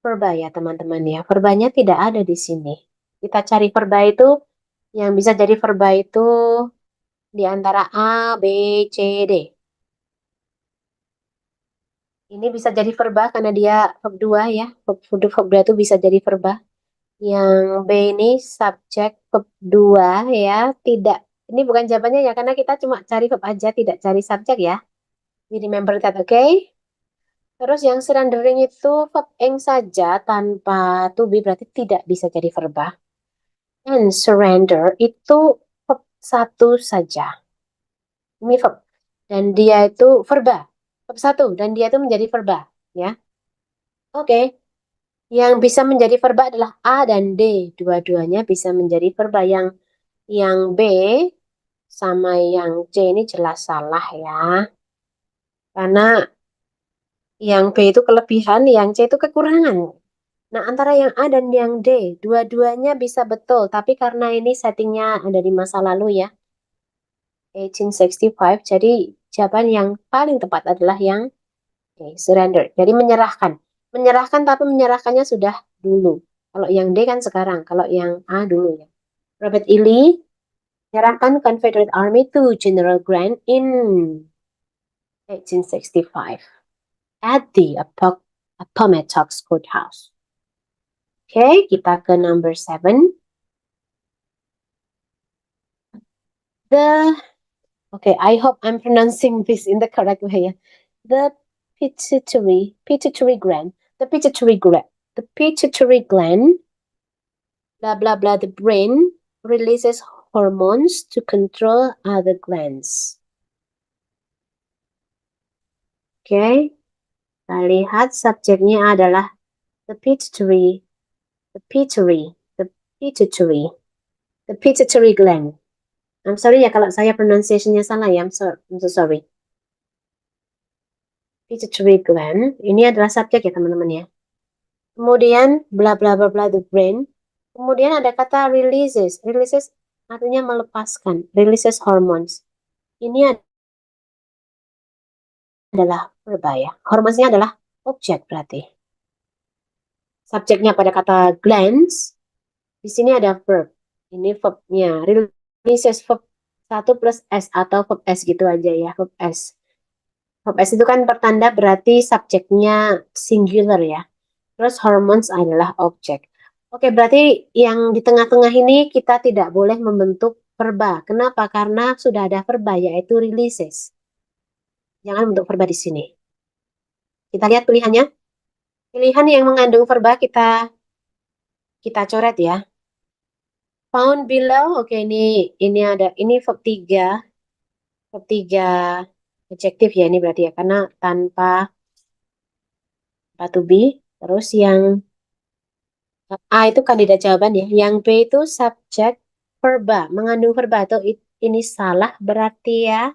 verba ya teman-teman ya. Verbanya tidak ada di sini. Kita cari verba itu yang bisa jadi verba itu di antara A, B, C, D. Ini bisa jadi verba karena dia verb 2 ya. Verb 2 itu bisa jadi verba. Yang B ini subjek verb 2 ya. Tidak. Ini bukan jawabannya ya karena kita cuma cari verb aja, tidak cari subjek ya. We remember that, oke? Okay? Terus yang surrendering itu verb ing saja tanpa to be berarti tidak bisa jadi verba. And surrender itu verb 1 saja. Ini verb. Dan dia itu verba. Verb 1 dan dia itu menjadi verba, ya. Oke. Okay. Yang bisa menjadi verba adalah A dan D. Dua-duanya bisa menjadi verba. Yang B sama yang C ini jelas salah ya. Karena yang B itu kelebihan, yang C itu kekurangan. Nah, antara yang A dan yang D, dua-duanya bisa betul. Tapi karena ini settingnya ada di masa lalu ya, 1865, jadi jawaban yang paling tepat adalah yang surrender. Jadi menyerahkan. Menyerahkan tapi menyerahkannya sudah dulu. Kalau yang D kan sekarang, kalau yang A dulu ya. Robert E. Lee menyerahkan Confederate Army to General Grant in 1865 at the Appomattox Courthouse. Oke, kita ke number 7. I hope I'm pronouncing this in the correct way. The pituitary gland, the pituitary gland, blah blah blah, the brain releases hormones to control other glands. Oke, kita lihat subjeknya adalah the pituitary gland. I'm sorry ya kalau saya pronunciation-nya salah ya. I'm so sorry. Pituitary gland. Ini adalah subjek ya teman-teman ya. Kemudian bla bla bla bla the brain. Kemudian ada kata releases. Releases artinya melepaskan. Releases hormones. Ini adalah berbahaya. Hormonesnya adalah objek berarti. Subjeknya pada kata glands. Di sini ada verb. Ini verbnya. Releases verb 1 plus S atau verb S gitu aja ya. Verb S. Verb S itu kan pertanda berarti subjeknya singular ya. Terus hormones adalah objek. Oke, berarti yang di tengah-tengah ini kita tidak boleh membentuk verba. Kenapa? Karena sudah ada verba yaitu releases. Jangan bentuk verba di sini. Kita lihat pilihannya. Pilihan yang mengandung verba kita coret ya. Found below. Oke, ini ada verb 3. Verb 3 adjektif ya ini berarti ya karena tanpa to be. Terus yang A itu kandidat jawaban ya. Yang B itu subjek verba, mengandung verba atau ini salah berarti ya.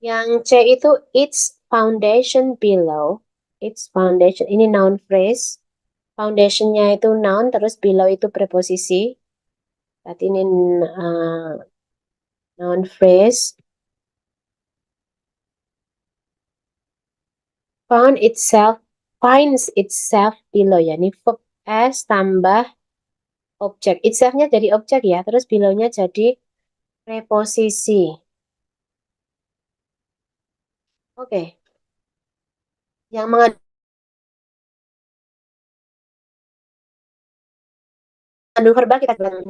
Yang C itu its foundation below. Its foundation ini noun phrase. Foundationnya itu noun terus below itu preposisi. Berarti ini noun phrase. Finds itself below ya. Ini verb S tambah objek. Itself-nya jadi objek ya. Terus below-nya jadi preposisi. Oke. Yang mengandung verba kita bilang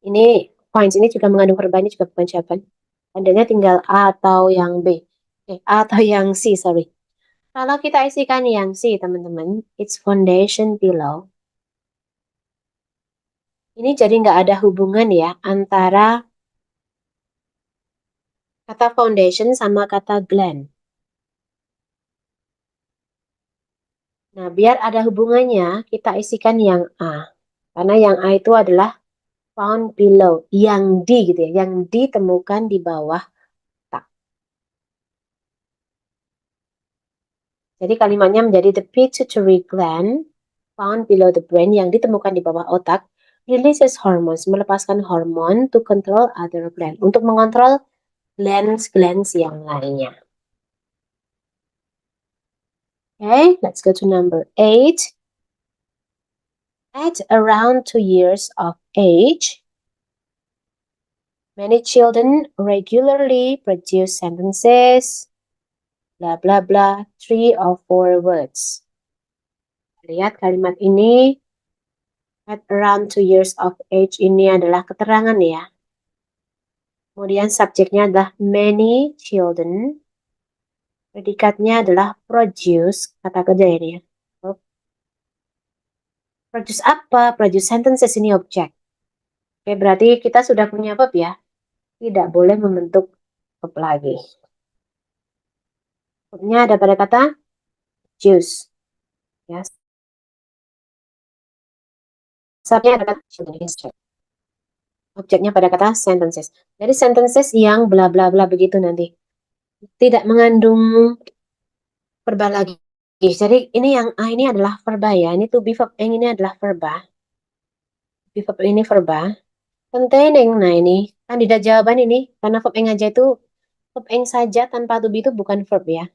ini finds ini juga mengandung verba, ini juga bukan jawaban. Tandanya tinggal A atau yang B. A atau yang C, sorry. Kalau kita isikan yang C, teman-teman, its foundation below. Ini jadi nggak ada hubungan ya antara kata foundation sama kata gland. Nah, biar ada hubungannya, kita isikan yang A. Karena yang A itu adalah found below, yang di gitu ya, yang ditemukan di bawah tak. Jadi kalimatnya menjadi the pituitary gland found below the brain yang ditemukan di bawah otak releases hormones, melepaskan hormon to control other gland, untuk mengontrol glands yang lainnya. Okay, let's go to number 8. At around 2 years of age, many children regularly produce sentences, blah blah blah, 3 or 4 words. Lihat kalimat ini, at around 2 years of age ini adalah keterangan ya. Kemudian subjeknya adalah many children. Predikatnya adalah produce, kata kerja ini ya. Produce apa? Produce sentences ini objek. Oke, berarti kita sudah punya verb ya. Tidak boleh membentuk verb lagi. Verbnya ada pada kata juice. Ya. Subjeknya ada kata children. Objeknya pada kata sentences. Jadi sentences yang bla bla bla begitu nanti. Tidak mengandung verba lagi. Jadi ini yang A ini adalah verba ya. Ini to be verb. Yang ini adalah verba. To be verb ini verba. Containing. Nah ini kandidat jawaban ini. Karena verb ing aja itu verb ing saja tanpa to be itu bukan verb ya.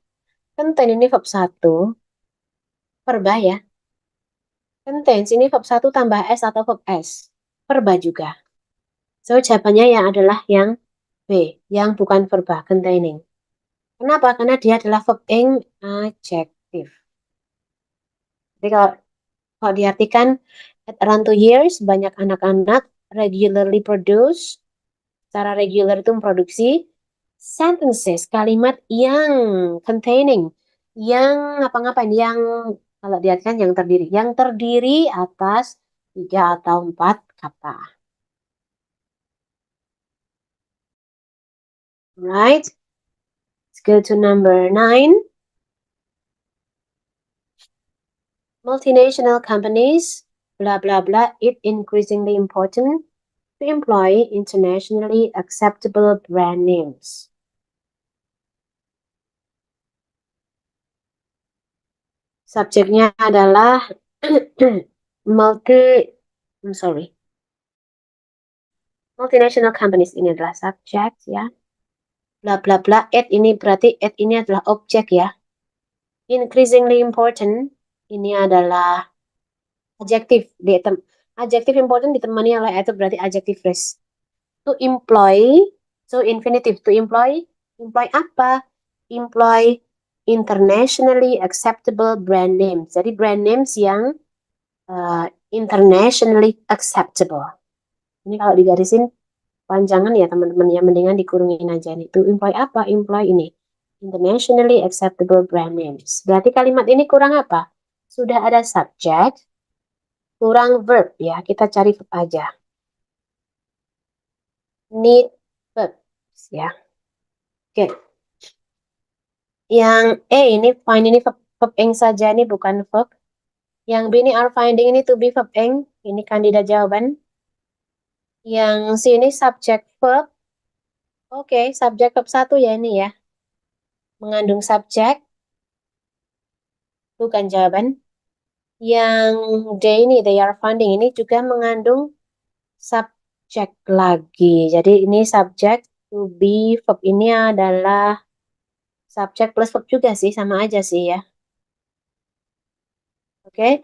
Contain ini verb 1. Verba ya. Contains ini verb 1 tambah S atau verb S. Verba juga. So jawabannya yang adalah yang B. Yang bukan verba. Containing. Kenapa? Karena dia adalah verb ing adjektif. Jadi kalau diartikan at around 2 years, banyak anak-anak regularly produce, secara regular itu memproduksi sentences, kalimat yang containing, yang ngapa-ngapain, yang kalau diartikan yang terdiri atas 3 atau 4 kata. Right? Let's go to number 9. Multinational companies, blah, blah, blah, it increasingly important to employ internationally acceptable brand names. Subjeknya adalah multinational companies, ini adalah subjek ya. Bla bla bla, at ini berarti at ini adalah objek ya. Increasingly important, ini adalah adjective. Adjective important ditemani oleh itu berarti adjective phrase. To employ, so infinitive. To employ apa? Employ internationally acceptable brand names. Jadi brand names yang internationally acceptable. Ini kalau digarisin panjangan ya teman-teman, ya mendingan dikurungin aja nih. To employ apa? Employ ini internationally acceptable brand names. Berarti kalimat ini kurang apa? Sudah ada subject, kurang verb ya. Kita cari verb aja. Need verbs ya. Oke. Yang ini find, ini verb eng saja, ini bukan verb. Yang B ini are finding, ini to be verb eng, ini kandidat jawaban. Yang C ini subject verb. Oke, subject verb 1 ya ini ya. Mengandung subjek, bukan jawaban. Yang D ini they are finding, ini juga mengandung subjek lagi. Jadi ini subject, to be verb ini adalah subjek plus verb juga sih, sama aja sih ya. Oke.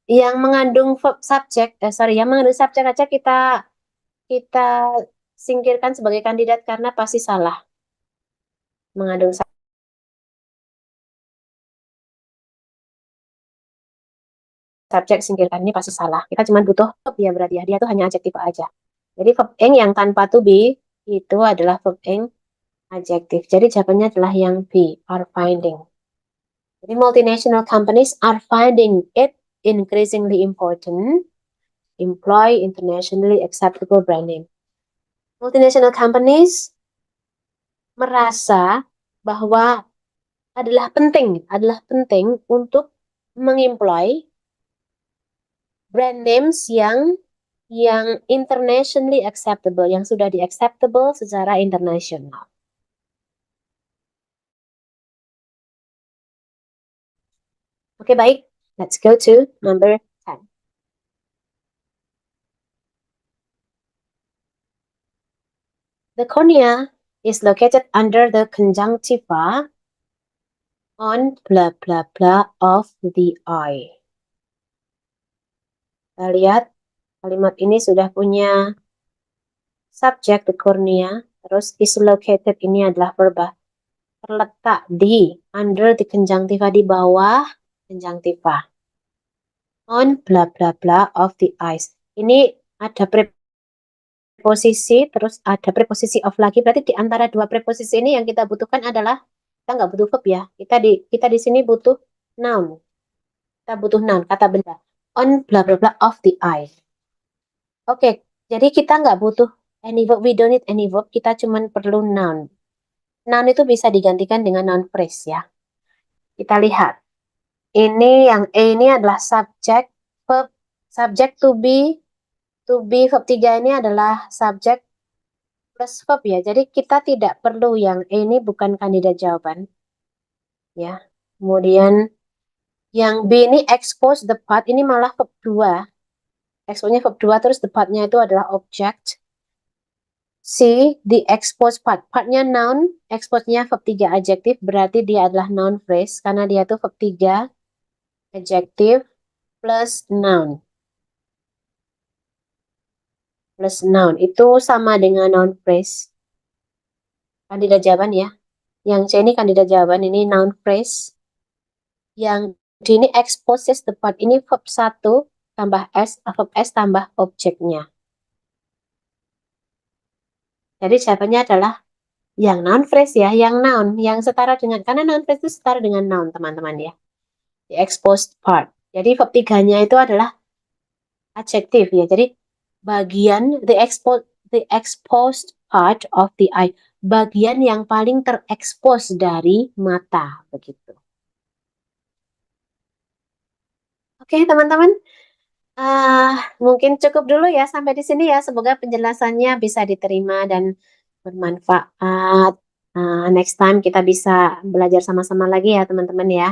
Yang mengandung verb subjek, yang mengandung subjek aja kita singkirkan sebagai kandidat karena pasti salah. Mengandung subjek singkirkan, ini pasti salah. Kita cuma butuh verb ya berarti ya. Dia tuh hanya adjektif aja. Jadi verb eng yang tanpa to be itu adalah verb eng adjektif. Jadi jawabannya adalah yang B, are finding. Jadi multinational companies are finding it increasingly important employ internationally acceptable brand name. Multinational companies merasa bahwa adalah penting untuk mengemploy brand names yang internationally acceptable, yang sudah di-acceptable secara internasional. Oke, baik. Let's go to number 10. The cornea is located under the conjunctiva on blah blah blah of the eye. Kita lihat kalimat ini sudah punya subjek, the cornea, terus is located ini adalah verb, terletak di, under the conjunctiva, di bawah conjunctiva, on blah blah blah of the eyes. Ini ada preposisi, terus ada preposisi of lagi, berarti di antara dua preposisi ini yang kita butuhkan adalah, kita nggak butuh verb ya, kita di sini butuh noun. Kita butuh noun, kata benda, on blah blah blah of the eye. Oke, jadi kita nggak butuh any verb, we don't need any verb, kita cuma perlu noun. Noun itu bisa digantikan dengan noun phrase ya. Kita lihat. Ini yang E ini adalah subject, verb, subject to be verb 3 ini adalah subject plus verb ya. Jadi kita tidak perlu yang E ini bukan kandidat jawaban. Ya. Kemudian yang B ini expose the part, ini malah verb 2. Expose-nya verb 2, terus the part-nya itu adalah object. C, the exposed part. Part-nya noun, expose-nya verb 3 adjektif, berarti dia adalah noun phrase, karena dia tuh verb 3 adjektif plus noun. Plus noun, itu sama dengan noun phrase. Kandidat jawaban ya. Yang C ini kandidat jawaban, ini noun phrase. Yang D ini exposes the part, ini verb 1 tambah S, verb S tambah objeknya. Jadi jawabannya adalah yang noun phrase ya, yang noun, yang setara dengan, karena noun phrase itu setara dengan noun teman-teman ya. The exposed part. Jadi verb 3-nya itu adalah adjektif ya. Jadi bagian the exposed part of the eye, bagian yang paling terekspos dari mata begitu. Oke, teman-teman. Mungkin cukup dulu ya sampai di sini ya. Semoga penjelasannya bisa diterima dan bermanfaat. Next time kita bisa belajar sama-sama lagi ya teman-teman ya.